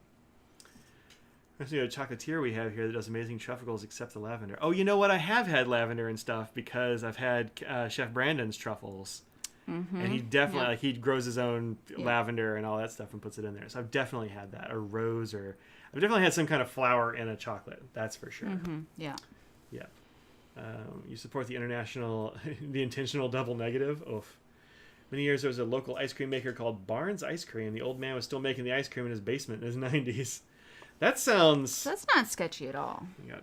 There's a chocolatier we have here that does amazing truffles except the lavender. Oh, you know what? I have had lavender and stuff because I've had Chef Brandon's truffles. And he definitely, he grows his own lavender and all that stuff and puts it in there. So I've definitely had that. Or rose, or I've definitely had some kind of flower in a chocolate. That's for sure. Yeah. Yeah. You support the intentional double negative. Oof. Many years there was a local ice cream maker called Barnes Ice Cream. The old man was still making the ice cream in his basement in his 90s. That's not sketchy at all. You got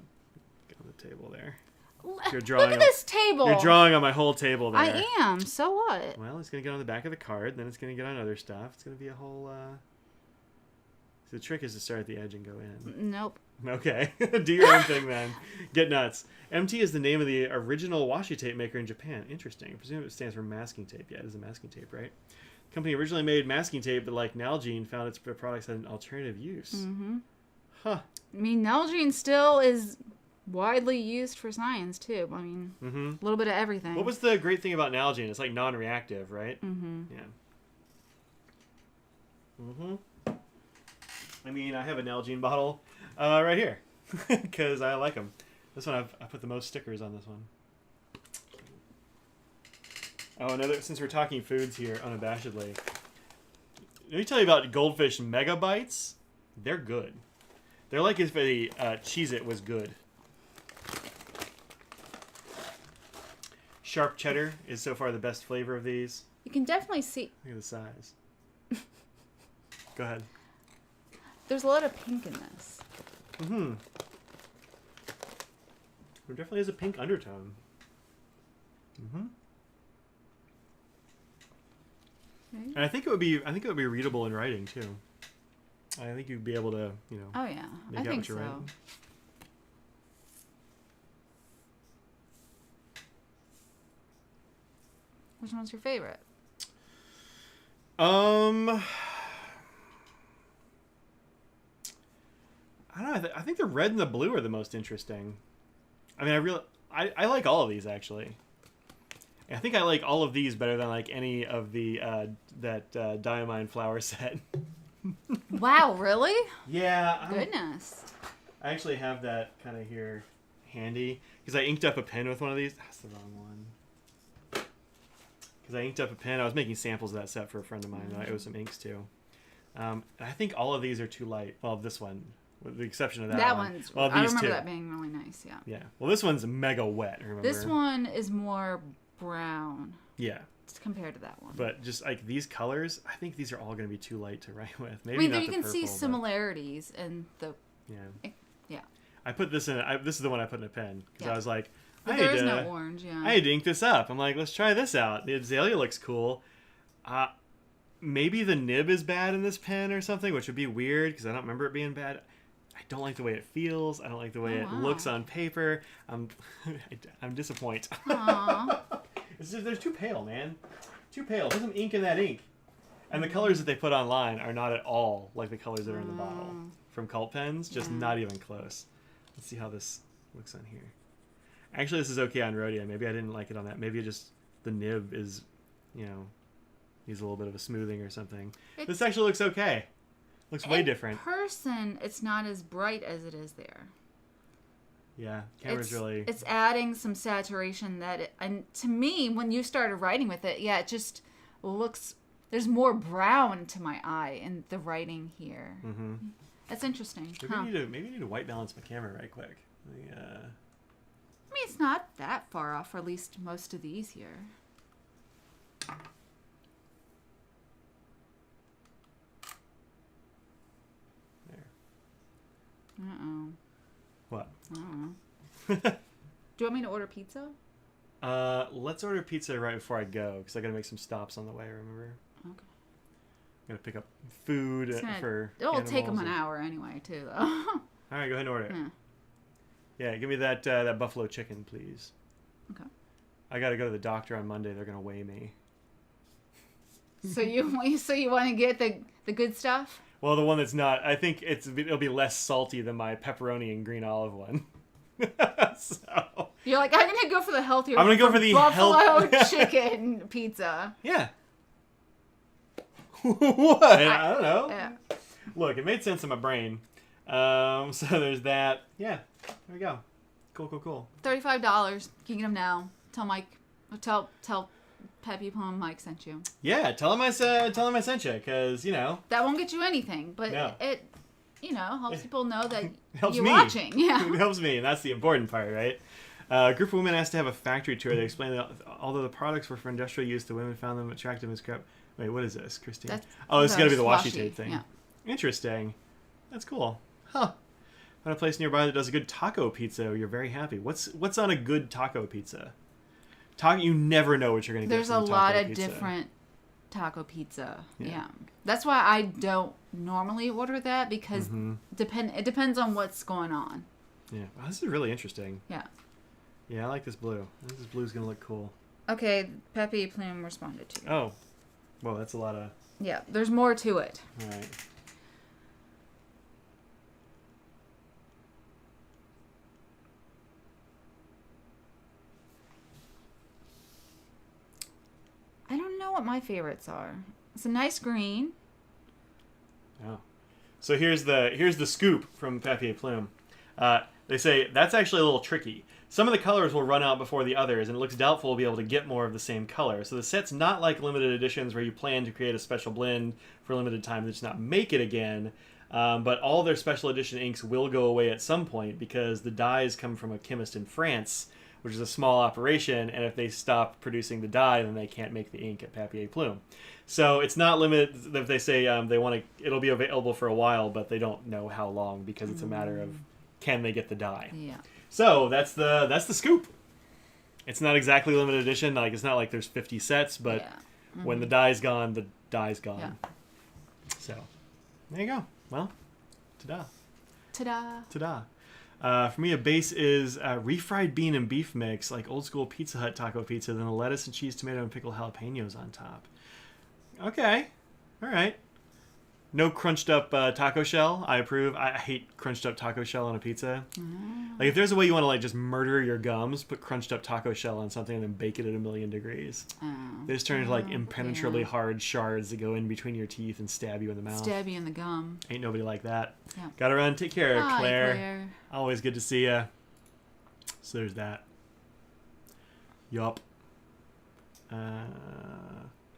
on the table there. Look at this table. You're drawing on my whole table there. I am. So what? Well, it's going to get on the back of the card, then it's going to get on other stuff. It's going to be a whole... So the trick is to start at the edge and go in. Nope. Okay. Do your own thing then. Get nuts. MT is the name of the original washi tape maker in Japan. Interesting. I presume it stands for masking tape. Yeah, it is a masking tape, right? The company originally made masking tape, but like Nalgene, found its products had an alternative use. Huh. I mean, Nalgene still is widely used for science, too. I mean, a little bit of everything. What was the great thing about Nalgene? It's like non-reactive, right? Yeah. I mean, I have a Nalgene bottle right here because I like them. This one, I put the most stickers on this one. Oh, since we're talking foods here, unabashedly. Let me tell you about Goldfish Mega Bites. They're good. They're like if a Cheez-It was good. Sharp cheddar is so far the best flavor of these. You can definitely see... Look at the size. Go ahead. There's a lot of pink in this. Mm-hmm. There definitely is a pink undertone. Mm-hmm. Okay. And I think it would be readable in writing too. I think you'd be able to, Oh yeah, make I out think what you're so. writing. Which one's your favorite? I don't know. I think the red and the blue are the most interesting. I mean, I like all of these actually. I think I like all of these better than like any of the Diamine flower set. Wow, really? Yeah. Goodness. I actually have that kind of here handy because I inked up a pen with one of these. That's the wrong one. Because I inked up a pen. I was making samples of that set for a friend of mine that I owe some inks to. And I think all of these are too light. Well, this one, with the exception of that one. One's... Well, I these remember two. that being really nice, yeah. Yeah. Well, this one's mega wet, remember? This one is more brown. Yeah. Compared to that one. But just like these colors, I think these are all going to be too light to write with. Maybe I mean, not you the can purple, see but... similarities in the... Yeah. Yeah. I put this in... this is the one I put in a pen. Because I was like... But there is no orange, yeah. I had to ink this up. I'm like, let's try this out. The azalea looks cool. Maybe the nib is bad in this pen or something, which would be weird because I don't remember it being bad. I don't like the way it feels. I don't like the way it looks on paper. I'm disappointed. Aww. It's just, they're too pale, man. Too pale. There's some ink in that ink. And the colors that they put online are not at all like the colors that are in the bottle from Cult Pens. Just not even close. Let's see how this looks on here. Actually, this is okay on Rhodia. Maybe I didn't like it on that. Maybe just the nib is, needs a little bit of a smoothing or something. This actually looks okay. Looks way different. In person, it's not as bright as it is there. Yeah, camera's really... It's adding some saturation and to me, when you started writing with it, it just looks... There's more brown to my eye in the writing here. Mm-hmm. That's interesting. Maybe I need to white balance my camera right quick. I mean, it's not that far off, or at least most of these here. There. Uh-oh. What? Uh-oh. Do you want me to order pizza? Let's order pizza right before I go, because I gotta make some stops on the way, remember? Okay. Gotta pick up food for It'll take them an hour anyway, too, though. All right, go ahead and order it. Yeah, give me that buffalo chicken, please. Okay. I gotta go to the doctor on Monday. They're gonna weigh me. So you want to get the good stuff? Well, the one that's not. I think it'll be less salty than my pepperoni and green olive one. So you're like, I'm gonna go for the healthier. I'm gonna go for the buffalo chicken pizza. Yeah. What? I don't know. Yeah. Look, it made sense in my brain. So there's that. Yeah. There we go. Cool. $35. You can get them now. Tell Mike. Tell Peppy Plum Mike sent you. Yeah. Tell him I sent you, because that won't get you anything, but it helps people know that you're watching. Yeah. It helps me, and that's the important part, right? A group of women asked to have a factory tour. They explained that although the products were for industrial use, the women found them attractive as crap. Wait, what is this, Christine? This has got to be the washi tape thing. Yeah. Interesting. That's cool. Huh. Found a place nearby that does a good taco pizza. You're very happy. What's on a good taco pizza? You never know what you're going to get. There's a lot of different taco pizza. Yeah. That's why I don't normally order that, because it depends on what's going on. Yeah. Wow, this is really interesting. Yeah. Yeah, I like this blue. I think this blue's going to look cool. Okay, Peppy Plum responded to you. Oh. Well, that's a lot of... Yeah, there's more to it. All right. I don't know what my favorites are. It's a nice green. Oh. So here's the scoop from Papier Plume. They say that's actually a little tricky. Some of the colors will run out before the others, and it looks doubtful we'll be able to get more of the same color. So the set's not like limited editions where you plan to create a special blend for a limited time and just not make it again. But all their special edition inks will go away at some point because the dyes come from a chemist in France, which is a small operation, and if they stop producing the dye, then they can't make the ink at Papier Plume. So it's not limited. If they say they want to, it'll be available for a while, but they don't know how long because it's a matter of can they get the dye. Yeah. So that's the scoop. It's not exactly limited edition. Like it's not like there's 50 sets, but when the dye's gone, the dye's gone. Yeah. So there you go. Well, ta-da. Ta-da. Ta-da. For me, a base is refried bean and beef mix, like old school Pizza Hut taco pizza, then a lettuce and cheese, tomato, and pickled jalapenos on top. Okay. All right. No crunched up taco shell. I approve. I hate crunched up taco shell on a pizza. Like if there's a way you want to like just murder your gums, put crunched up taco shell on something and then bake it at 1,000,000 degrees. They just turn into like impenetrably hard shards that go in between your teeth and stab you in the mouth. Stab you in the gum. Ain't nobody like that. Yeah. Gotta run. Take care, Bye, Claire. Always good to see ya. So there's that. Yup.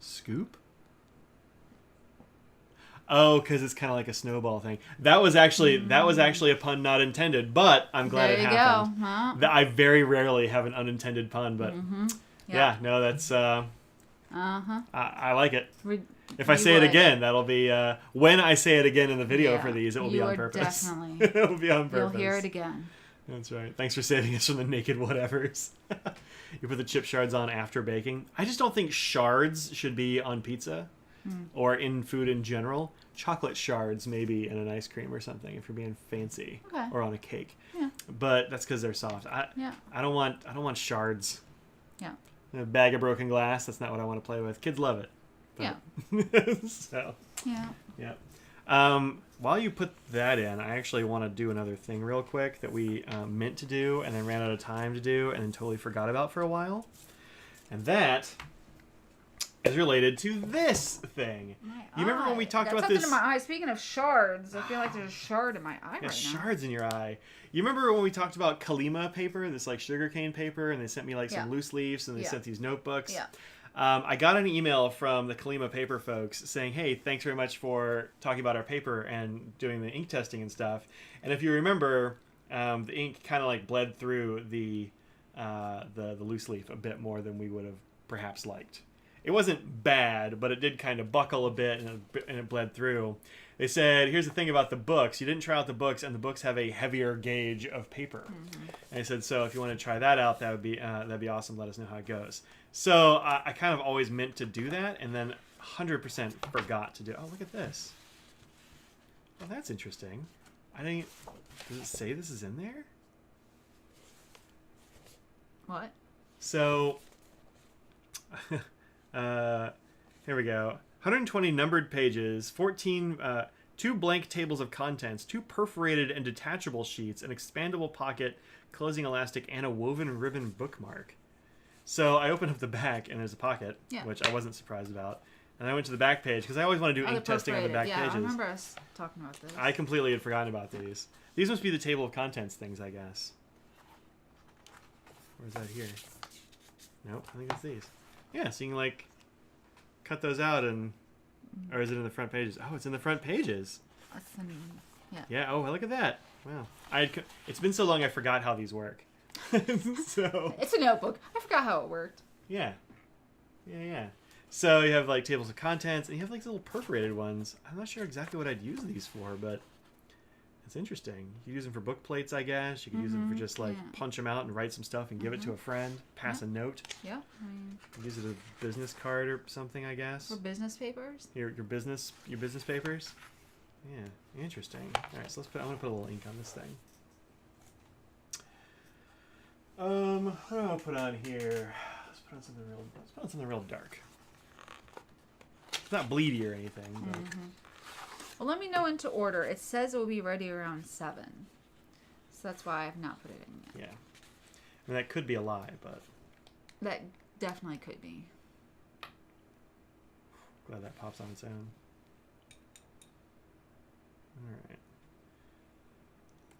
Scoop? Oh, because it's kind of like a snowball thing. That was actually a pun not intended, but I'm glad it happened. Huh? I very rarely have an unintended pun, but yeah, no, that's I like it. If I say it again, that'll be when I say it again in the video for these, it will be on purpose. Definitely. It will be on purpose. You'll hear it again. That's right. Thanks for saving us from the naked whatevers. You put the chip shards on after baking. I just don't think shards should be on pizza or in food in general. Chocolate shards maybe in an ice cream or something if you're being fancy, or on a cake. Yeah. But that's because they're soft. I don't want shards. Yeah. A bag of broken glass. That's not what I want to play with. Kids love it. But, so. Yeah. Yeah. While you put that in, I actually want to do another thing real quick that we meant to do and then ran out of time to do and then totally forgot about for a while. And that is related to this thing. You remember when we talked about this? In my eye. Speaking of shards, I feel like there's a shard in my eye right now. Shards in your eye. You remember when we talked about Kalima paper, this like sugarcane paper, and they sent me like some loose leaves and they sent these notebooks? Yeah. I got an email from the Kalima paper folks saying, hey, thanks very much for talking about our paper and doing the ink testing and stuff. And if you remember, the ink kind of like bled through the loose leaf a bit more than we would have perhaps liked. It wasn't bad, but it did kind of buckle a bit and it bled through. They said, here's the thing about the books. You didn't try out the books, and the books have a heavier gauge of paper. And I said, so if you want to try that out, that'd be awesome. Let us know how it goes. So I kind of always meant to do that, and then 100% forgot to do it. Oh, look at this. Well, that's interesting. Does it say this is in there? What? So, here we go. 120 numbered pages, 14, 2 blank tables of contents, 2 perforated and detachable sheets, an expandable pocket, closing elastic, and a woven ribbon bookmark. So I opened up the back, and there's a pocket, which I wasn't surprised about. And I went to the back page, because I always want to do ink testing on the back pages. I remember us talking about this. I completely had forgotten about these. These must be the table of contents things, I guess. Or is that here? Nope, I think it's these. Yeah, so you can, like, cut those out and... Or is it in the front pages? Oh, it's in the front pages. Yeah, oh, look at that. Wow. It's been so long I forgot how these work. So it's a notebook. I forgot how it worked. Yeah. So you have like tables of contents, and you have like little perforated ones. I'm not sure exactly what I'd use these for, but it's interesting. You could use them for book plates, I guess. You could use them for just like punch them out and write some stuff and give it to a friend, pass a note. Yeah. Use it as a business card or something, I guess. For business papers. Your business papers. Yeah, interesting. All right, so I'm gonna put a little ink on this thing. What do I want to put on here? Let's put on something real dark. It's not bleedy or anything. But... Well, let me know when to order. It says it will be ready around 7. So that's why I've not put it in yet. Yeah. I mean, that could be a lie, but... That definitely could be. Glad that pops on its own.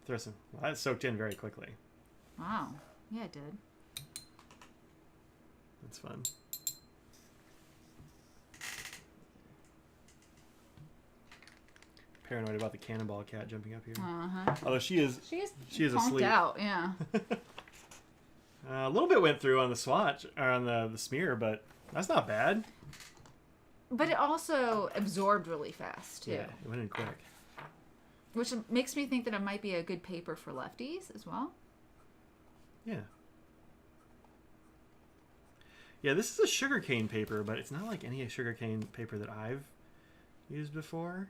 throw some. Well, that soaked in very quickly. Wow. Yeah, it did. That's fun. Paranoid about the cannonball cat jumping up here. Although she is asleep. Out, yeah. A little bit went through on the swatch or on the smear, but that's not bad. But it also absorbed really fast too. Yeah, it went in quick. Which makes me think that it might be a good paper for lefties as well. Yeah. Yeah, this is a sugarcane paper, but it's not like any sugarcane paper that I've used before.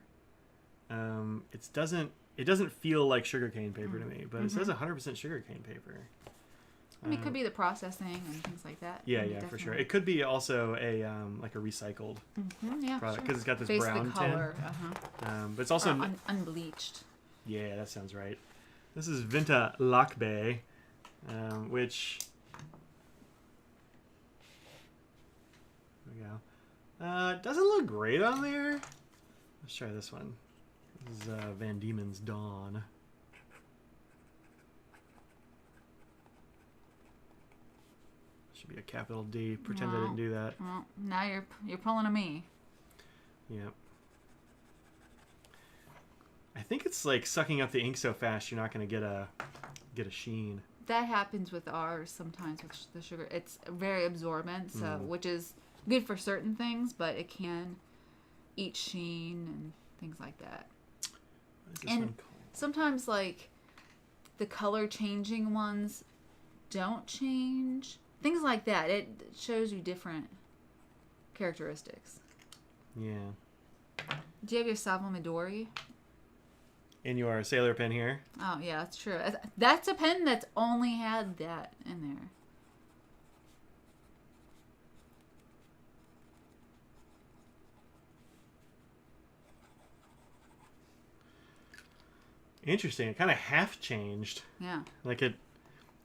It doesn't feel like sugarcane paper to me, but it says 100% sugarcane paper. I mean, it could be the processing and things like that. Yeah, for sure. It could be also a like a recycled product because it's got this brown color. tint. But it's also unbleached. Yeah, that sounds right. This is Vinta Lakbe, which there we go. Doesn't look great on there. Let's try this one. This is Van Diemen's Dawn. Should be a capital D. Pretend I didn't do that. Well, now you're pulling a me. Yep. I think it's like sucking up the ink so fast you're not going to get a sheen. That happens with ours sometimes with the sugar. It's very absorbent, so which is good for certain things, but it can eat sheen and things like that. What is this one called? Sometimes like the color changing ones don't change. Things like that. It shows you different characteristics. Yeah. Do you have your Savo Midori? In your sailor pen here? Oh, yeah, that's true. That's a pen that's only had that in there. Interesting. It kind of half changed. Yeah. Like it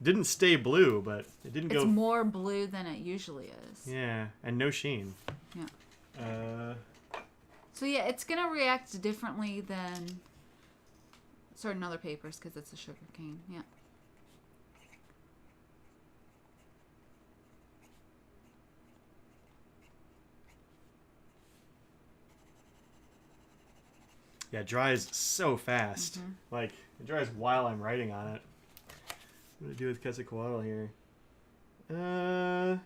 didn't stay blue, but it didn't go... It's more blue than it usually is. Yeah, and no sheen. Yeah. So yeah, it's going to react differently than certain other papers because it's a sugar cane. Yeah. Yeah, it dries so fast. Like, it dries while I'm writing on it. What do I do with Quetzalcoatl here? I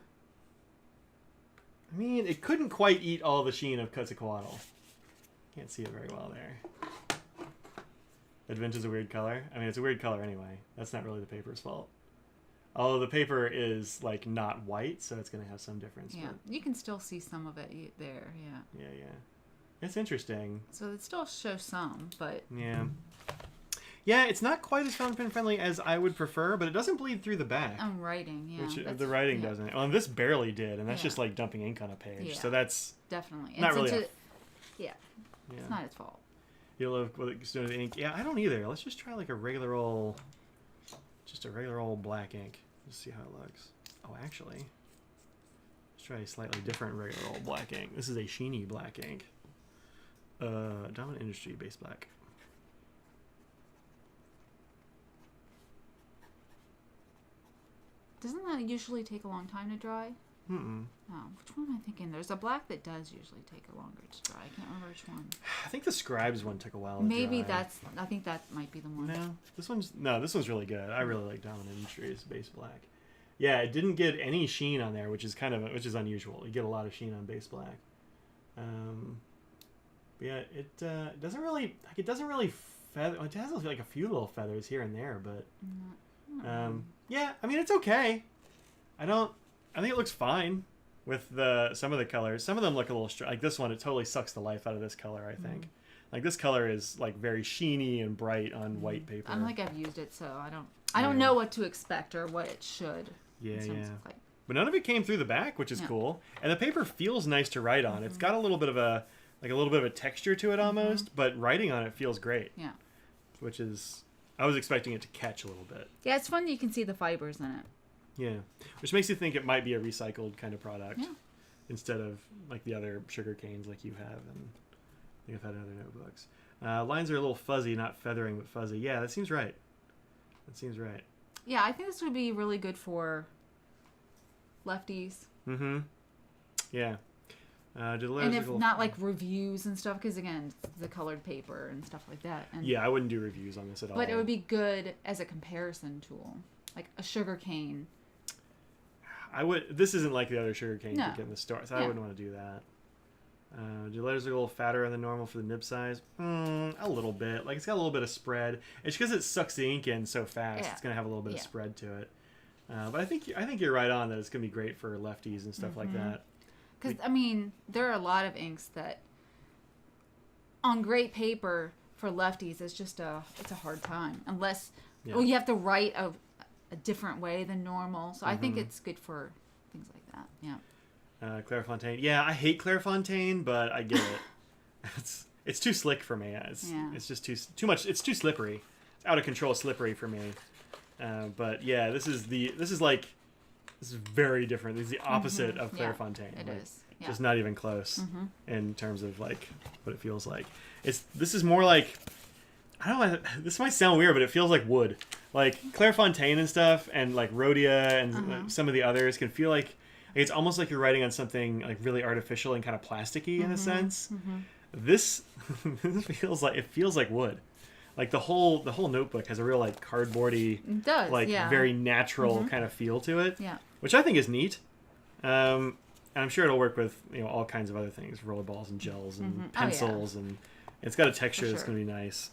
mean, it couldn't quite eat all the sheen of Quetzalcoatl. Can't see it very well there. Advent is a weird color. I mean, it's a weird color anyway. That's not really the paper's fault. Although the paper is, like, not white, so it's going to have some difference. Yeah, but... you can still see some of it there, yeah. Yeah. It's interesting. So it still shows some, but... Yeah. Yeah, it's not quite as fountain pen friendly as I would prefer, but it doesn't bleed through the back. I'm writing, yeah. Which the writing doesn't. Well, and this barely did, and that's just like dumping ink on a page. Yeah. So that's definitely not really. Yeah. It's not its fault. You don't love what it's doing to the ink. Yeah, I don't either. Let's just try like a regular old black ink. Just see how it looks. Oh, actually, let's try a slightly different regular old black ink. This is a sheeny black ink. Dominant Industry base black. Doesn't that usually take a long time to dry? Mm-mm. Oh, which one am I thinking? There's a black that does usually take a longer to dry. I can't remember which one. I think the Scribes one took a while to Maybe dry. I think that might be the one. This one's really good. I really like Dominant Industries base black. Yeah, it didn't get any sheen on there, which is unusual. You get a lot of sheen on base black. But yeah, it doesn't really feather. It has like a few little feathers here and there, but yeah, I mean it's okay. I think it looks fine with some of the colors. Some of them look a little like this one. It totally sucks the life out of this color. I think like this color is like very sheeny and bright on white paper. I don't think I've used it, so I don't know what to expect or what it should. Yeah. But none of it came through the back, which is cool. And the paper feels nice to write on. It's got a little bit of a texture to it almost, but writing on it feels great. Yeah. Which is, I was expecting it to catch a little bit. Yeah, it's fun that you can see the fibers in it. Yeah. Which makes you think it might be a recycled kind of product instead of like the other sugar canes like you have and I think I've had in other notebooks. Lines are a little fuzzy, not feathering, but fuzzy. Yeah, that seems right. That seems right. Yeah, I think this would be really good for lefties. Mm-hmm. Yeah. And if not like reviews and stuff, because again, the colored paper and stuff like that. And, yeah, I wouldn't do reviews on this at all. But it would be good as a comparison tool, like a sugar cane. This isn't like the other sugar cane you get in the store, so I wouldn't want to do that. Do letters look a little fatter than normal for the nib size? A little bit. Like, it's got a little bit of spread. It's because it sucks the ink in so fast. Yeah. It's gonna have a little bit of spread to it. But I think you're right on that it's gonna be great for lefties and stuff like that. Because I mean, there are a lot of inks that on great paper for lefties it's a hard time unless you have to write a different way than normal. So I think it's good for things like that. Yeah. Clairefontaine. Yeah, I hate Clairefontaine, but I get it. It's too slick for me. It's just too much. It's too slippery. It's out of control slippery for me. But yeah, this is very different. This is the opposite of Clairefontaine. It is. Yeah. Just not even close in terms of like what it feels like. This is more like, I don't know, this might sound weird, but it feels like wood. Like Clairefontaine and stuff, and like Rhodia and some of the others can feel like it's almost like you're writing on something like really artificial and kind of plasticky in a sense. This feels like wood. Like the whole notebook has a real like cardboardy, very natural kind of feel to it. Yeah. Which I think is neat. And I'm sure it'll work with all kinds of other things, rollerballs and gels and pencils, and it's got a texture that's going to be nice.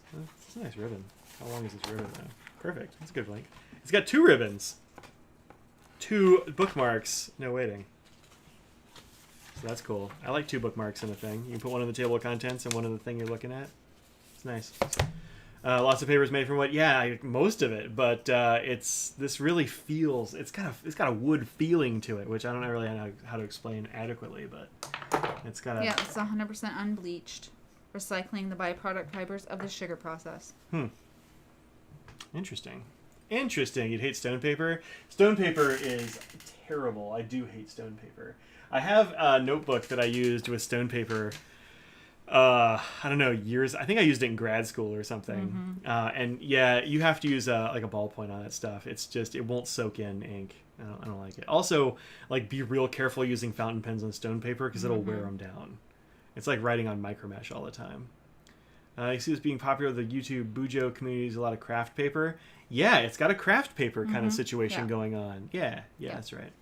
It's a nice ribbon. How long is this ribbon though? Perfect. That's a good length. It's got 2 ribbons, 2 bookmarks. No waiting. So that's cool. I like 2 bookmarks in a thing. You can put one in the table of contents and one in the thing you're looking at. It's nice. Lots of papers made from wood. Yeah, most of it, but this really feels. It's got a wood feeling to it, which I don't really know how to explain adequately, but it's got a. Yeah, it's 100% unbleached, recycling the byproduct fibers of the sugar process. Interesting. You'd hate stone paper. Stone paper is terrible. I do hate stone paper. I have a notebook that I used with stone paper. I don't know, years. I think I used it in grad school or something. And yeah, you have to use like a ballpoint on that stuff. It's just, it won't soak in ink. I don't like it. Also, like, be real careful using fountain pens on stone paper because it'll wear them down. It's like writing on micromesh all the time. You see this being popular with the YouTube Bujo community, uses a lot of craft paper. Yeah, it's got a craft paper kind of situation going on. Yeah, that's right.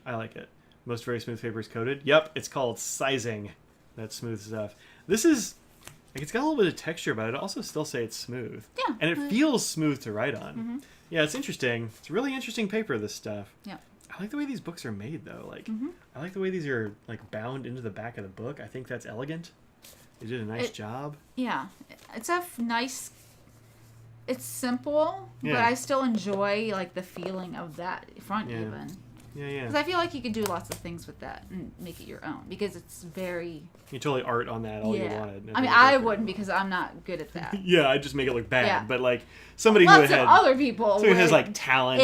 I like it. Most very smooth paper is coated. Yep, it's called sizing. That smooth stuff. This is, like, it's got a little bit of texture, but I'd also still say it's smooth. Yeah. And it feels smooth to write on. Yeah, it's interesting. It's really interesting paper, this stuff. Yeah. I like the way these books are made, though. Like, I like the way these are, like, bound into the back of the book. I think that's elegant. They did a nice job. Yeah. It's a nice, it's simple, but I still enjoy, like, the feeling of that front even. Yeah. Because I feel like you could do lots of things with that and make it your own because it's very. You totally art on that all you wanted. I mean, I wouldn't because I'm not good at that. Yeah, I'd just make it look bad. Yeah. But like somebody lots who had other people, who has like talent,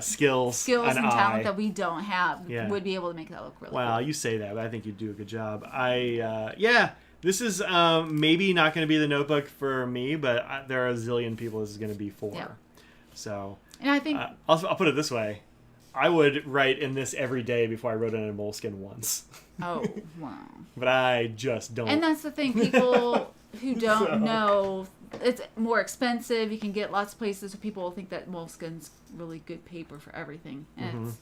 skills and eye. talent that we don't have would be able to make that look really. Well, cool. You say that, but I think you'd do a good job. This is maybe not going to be the notebook for me, but there are a zillion people this is going to be for. Yeah. So. And I think I'll put it this way. I would write in this every day before I wrote in a Moleskine once. Oh, wow. But I just don't. And that's the thing. People who don't know, it's more expensive. You can get lots of places, so people will think that Moleskine's really good paper for everything. And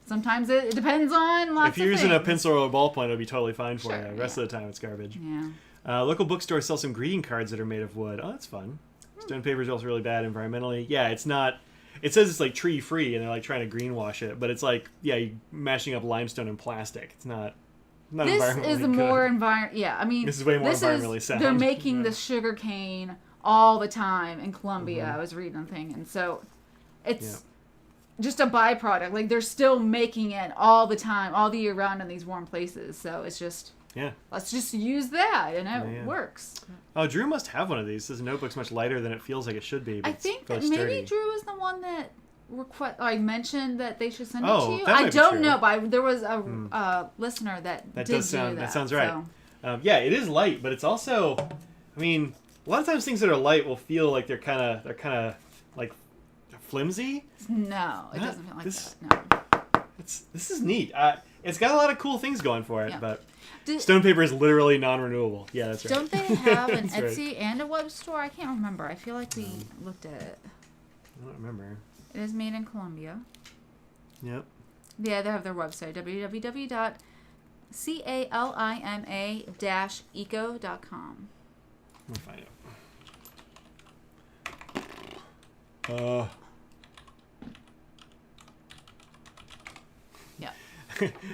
sometimes it depends on lots of things. If you're using a pencil or a ballpoint, it'll be totally fine for you. The rest of the time, it's garbage. Yeah. Local bookstores sell some greeting cards that are made of wood. Oh, that's fun. Stone paper is also really bad environmentally. Yeah, it's not... It says it's like tree free, and they're like trying to greenwash it, but it's like you're mashing up limestone and plastic. It's not this environmentally is more environment. Yeah, I mean, this is way more environmentally sound. They're making the sugar cane all the time in Colombia. I was reading a thing, and so it's just a byproduct. Like they're still making it all the time, all the year round in these warm places. So it's just let's just use that, and it works. Oh, Drew must have one of these. This notebook's much lighter than it feels like it should be. But I think that maybe Drew is the one that I mentioned that they should send it to you. That might I don't know, but there was a listener that did does sound, do that. That sounds right. So. It is light, but it's also, I mean, a lot of times things that are light will feel like they're kind of like flimsy? No, it doesn't feel like this, that. No. This is neat. It's got a lot of cool things going for it, Yeah. but stone paper is literally non-renewable. Yeah, that's right. Don't they have an That's Etsy and a web store? I can't remember. I feel like we looked at it. I don't remember. It is made in Colombia. Yep. Yeah, they have their website, www.calima-eco.com. We'll find it. Yeah.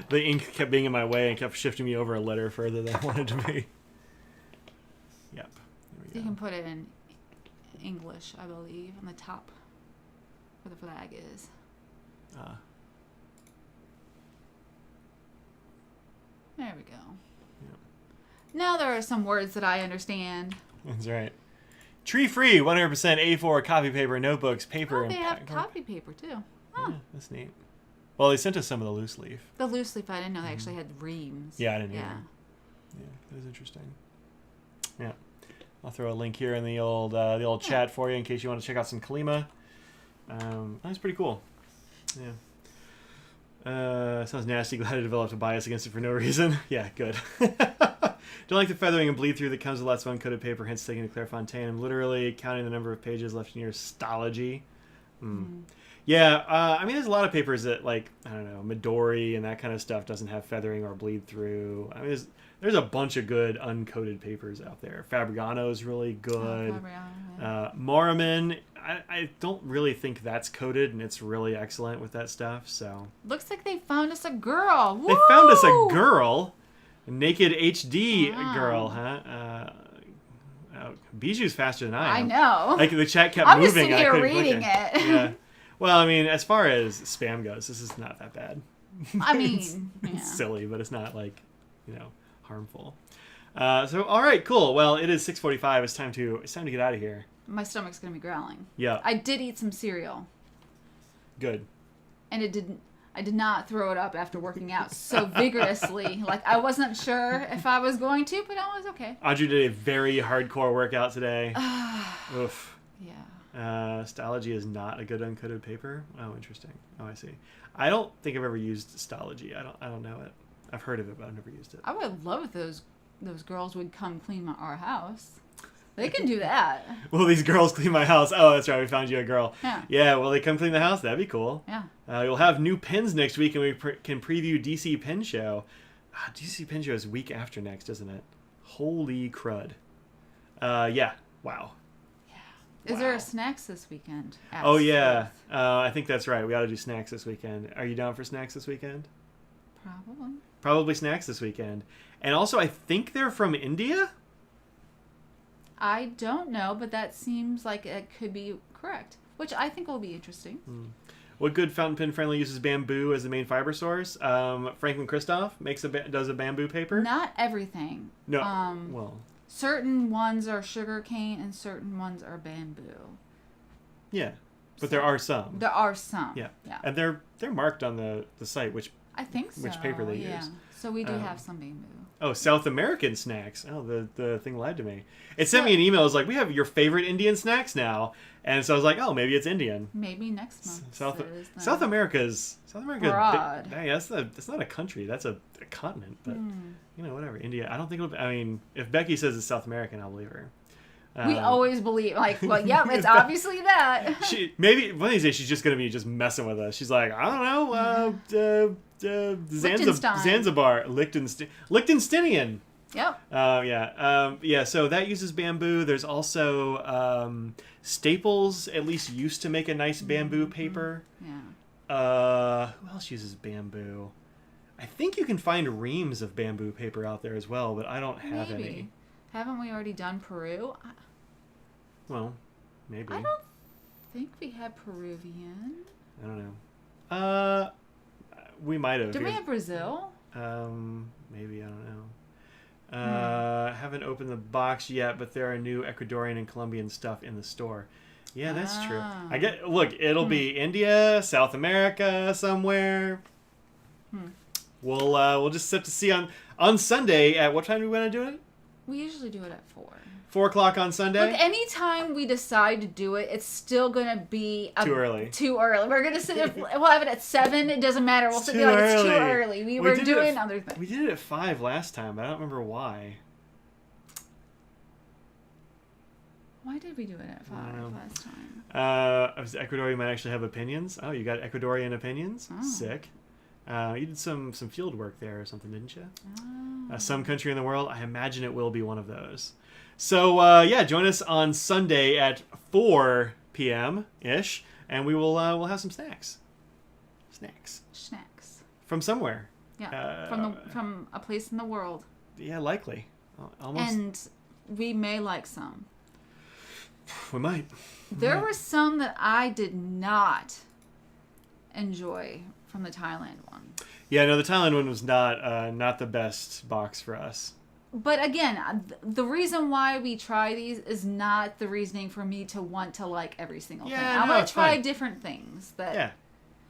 The ink kept being in my way and kept shifting me over a letter further than I wanted to be. Yep. There we You go. can put it in English, I believe, on the top where the flag is. There we go. Yep. Now there are some words that I understand. That's right. Tree-free, 100% A4 copy paper, notebooks, paper, Oh, they and have copy paper too. Huh. Yeah, that's neat. Well, they sent us some of the loose leaf. The loose leaf, I didn't know they actually had reams. Yeah, I didn't Yeah. either. Yeah, that is interesting. Yeah, I'll throw a link here in the old chat for you in case you want to check out some Kalima. That's pretty cool. Yeah. Sounds nasty. Glad I developed a bias against it for no reason. Yeah, good. Don't like the feathering and bleed through that comes with lots of uncoated paper, hence sticking to Clairefontaine. I'm literally counting the number of pages left in your stology. Yeah, I mean, there's a lot of papers that, like, I don't know, Midori and that kind of stuff doesn't have feathering or bleed through. I mean, there's a bunch of good uncoated papers out there. Fabricano's really good. Fabriano, yeah. Moraman, I don't really think that's coated, and it's really excellent with that stuff. So Looks like they found us a girl. they found us a Woo! girl, a naked HD Wow. girl, huh? Bijou's faster than I am. I know. Like the chat kept I'm just moving. sitting here I couldn't click reading it. Yeah. Well, I mean, as far as spam goes, this is not that bad. I mean, it's yeah. silly, but it's not like, harmful. So all right, cool. Well, it is 6:45. It's time to get out of here. My stomach's gonna be growling. Yeah. I did eat some cereal, Good. and I did not throw it up after working out so vigorously. Like, I wasn't sure if I was going to, but I was okay. Audrey did a very hardcore workout today. Oof. Yeah. Stology is not a good uncoated paper. Oh, interesting. Oh, I see. I don't think I've ever used Stology. I don't know it. I've heard of it, but I've never used it. I would love if those girls would come clean our house. They can do that. Will these girls clean my house? Oh, that's right. We found you a girl. Yeah. Yeah, will they come clean the house? That'd be cool. Yeah. You'll have new pins next week, and we can preview DC Pin Show. DC Pin Show is week after next, isn't it? Holy crud. Yeah. Wow. Is there a snacks this weekend? Oh, yeah. I think that's right. We ought to do snacks this weekend. Are you down for snacks this weekend? Probably. Probably snacks this weekend. And also, I think they're from India? I don't know, but that seems like it could be correct, which I think will be interesting. What good fountain pen friendly uses bamboo as the main fiber source? Franklin Christoph does a bamboo paper. Not everything. No. Well. Certain ones are sugar cane and certain ones are bamboo. Yeah, but there are some. There are some. Yeah. Yeah. And they're marked on the site which I think so. which paper they use. So we do have some bamboo. Oh, South American snacks. Oh, the thing lied to me. It sent me an email. It was like, we have your favorite Indian snacks now. And so I was like, oh, maybe it's Indian. Maybe next month. South America's broad. Hey, that's not a country. That's a continent. But whatever. India. I don't think it'll. I mean, if Becky says it's South American, I'll believe her. We always believe, well, yeah, it's obviously that. Maybe one of these days she's just gonna be messing with us. She's like, I don't know, Zanzibar, Liechtensteinian. Yep. Yeah. So that uses bamboo. There's also Staples. At least used to make a nice bamboo paper. Yeah. Who else uses bamboo? I think you can find reams of bamboo paper out there as well, but I don't have any. Haven't we already done Peru? Well, maybe. I don't think we had Peruvian. I don't know. We might have. Did we have Brazil? Maybe, I don't know. Haven't opened the box yet, but there are new Ecuadorian and Colombian stuff in the store. Yeah, that's true. It'll be India, South America, somewhere. We'll just have to see on Sunday. At what time do we want to do it? We usually do it at 4. 4 o'clock on Sunday? Look, anytime we decide to do it, it's still going to be... Too early. Too early. We're going to sit there... We'll have it at 7. It doesn't matter. We'll sit there like it's too early. We were doing other things. We did it at 5 last time, but I don't remember why. Why did we do it at 5 last time? I was Ecuador. You might actually have opinions. Oh, you got Ecuadorian opinions? Oh. Sick. You did some field work there or something, didn't you? Oh. Some country in the world. I imagine it will be one of those. So, join us on Sunday at 4 p.m.-ish, and we will we'll have some snacks. Snacks. From somewhere. Yeah, from a place in the world. Yeah, likely. Almost. And we may like some. We might. There were some that I did not enjoy from the Thailand one. Yeah, no, the Thailand one was not the best box for us. But again, the reason why we try these is not the reasoning for me to want to like every single thing. I want to try different things that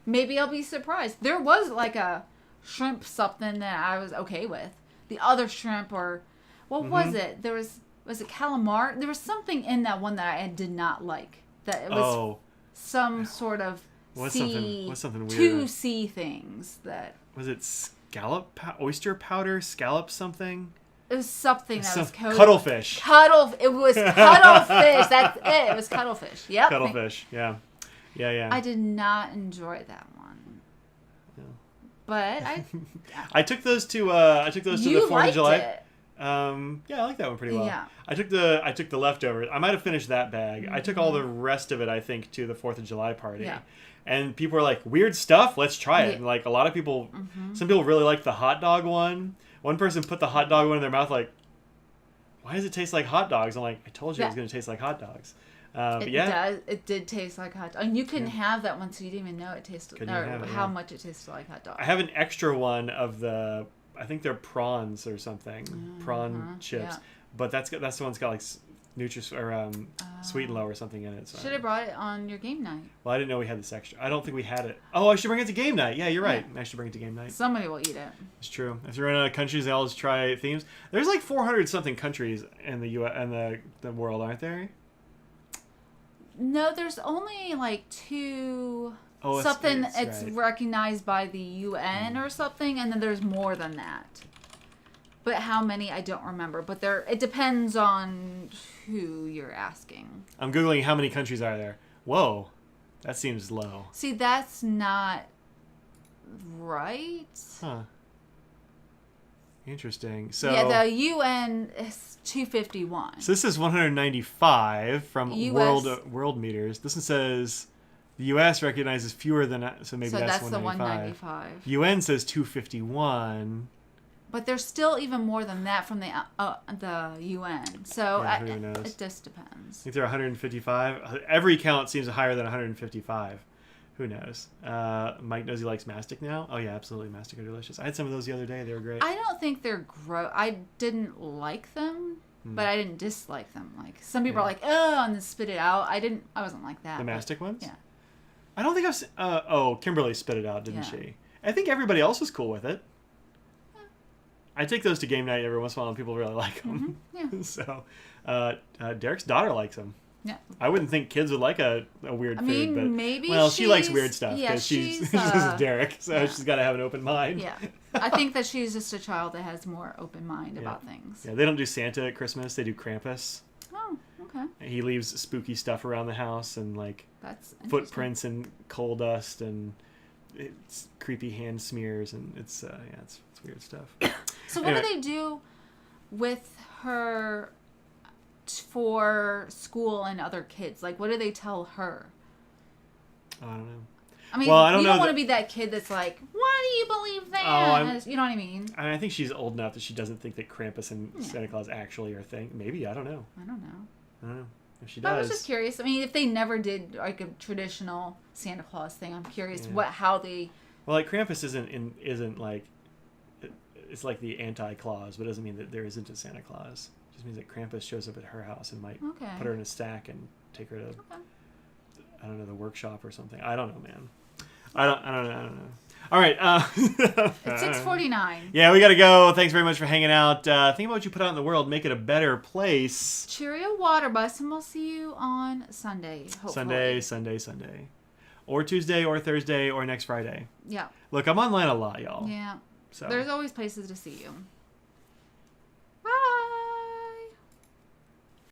maybe I'll be surprised. There was like a shrimp something that I was okay with. The other shrimp or what was it? Was it calamari? There was something in that one that I did not like. That it was some sort of what's something weird? 2 sea things that... Was it oyster powder? Scallop something? It was something that was cuttlefish. It was cuttlefish. That's it. It was cuttlefish. Yep. Cuttlefish. Yeah. I did not enjoy that one. Yeah. But I took those to the 4th of July. It. I like that one pretty well. Yeah. I took the leftovers. I might have finished that bag. Mm-hmm. I took all the rest of it, I think, to the 4th of July party. Yeah. And people were like, weird stuff, let's try it. And like a lot of people, some people really liked the hot dog one. One person put the hot dog one in their mouth like, why does it taste like hot dogs? I'm like, I told you it was going to taste like hot dogs. It did taste like hot dogs. And you couldn't have that one, so you didn't even know it tasted, how much it tasted like hot dogs. I have an extra one of the, I think they're prawns or something, prawn chips. Yeah. But that's the one that's got like Sweet and Low or something in it. So should have brought it on your game night. Well, I didn't know we had this extra. I don't think we had it. Oh, I should bring it to game night. Yeah, you're right. I should bring it to game night. Somebody will eat it. It's true. If you're in other countries, they always try themes. There's like 400 something countries in the U.S. and the world, aren't there? No, there's only like 2. Oh, it's recognized by the UN or something, and then there's more than that. But how many, I don't remember. But it depends on who you're asking. I'm Googling how many countries are there. Whoa. That seems low. See, that's not right. Huh. Interesting. So yeah, the UN is 251. So this is 195 from world meters. This one says the U.S. recognizes fewer than, so maybe that's 195. The 195. UN says 251. But there's still even more than that from the UN. So who knows? It just depends. I think they're 155. Every count seems higher than 155. Who knows? Mike knows he likes mastic now. Oh, yeah, absolutely. Mastic are delicious. I had some of those the other day. They were great. I don't think they're gross. I didn't like them, but I didn't dislike them. Like some people are like, oh, and then spit it out. I wasn't like that. The mastic ones? Yeah. I don't think I've seen... Kimberly spit it out, didn't she? I think everybody else was cool with it. I take those to game night every once in a while, and people really like them. Mm-hmm. Yeah. So, Derek's daughter likes them. Yeah. I wouldn't think kids would like a weird food, but maybe she likes weird stuff because she's Derek, so she's got to have an open mind. Yeah, I think that she's just a child that has more open mind about things. Yeah, they don't do Santa at Christmas; they do Krampus. Oh, okay. He leaves spooky stuff around the house and like footprints and coal dust and it's creepy hand smears and it's weird stuff. So what do they do with her for school and other kids? Like, what do they tell her? I don't know. I mean, you don't want to be that kid that's like, why do you believe that? You know what I mean? I think she's old enough that she doesn't think that Krampus and Santa Claus actually are a thing. Maybe, I don't know. I don't know. If she does. I was just curious. I mean, if they never did like a traditional Santa Claus thing, I'm curious how they... Well, like Krampus isn't like... It's like the anti-Claus, but it doesn't mean that there isn't a Santa Claus. It just means that Krampus shows up at her house and might put her in a stack and take her to, I don't know, the workshop or something. I don't know, man. I don't know. All right. It's 6:49. Yeah, we got to go. Thanks very much for hanging out. Think about what you put out in the world. Make it a better place. Cheerio water bus, and we'll see you on Sunday, hopefully. Sunday. Or Tuesday, or Thursday, or next Friday. Yeah. Look, I'm online a lot, y'all. Yeah. So. There's always places to see you.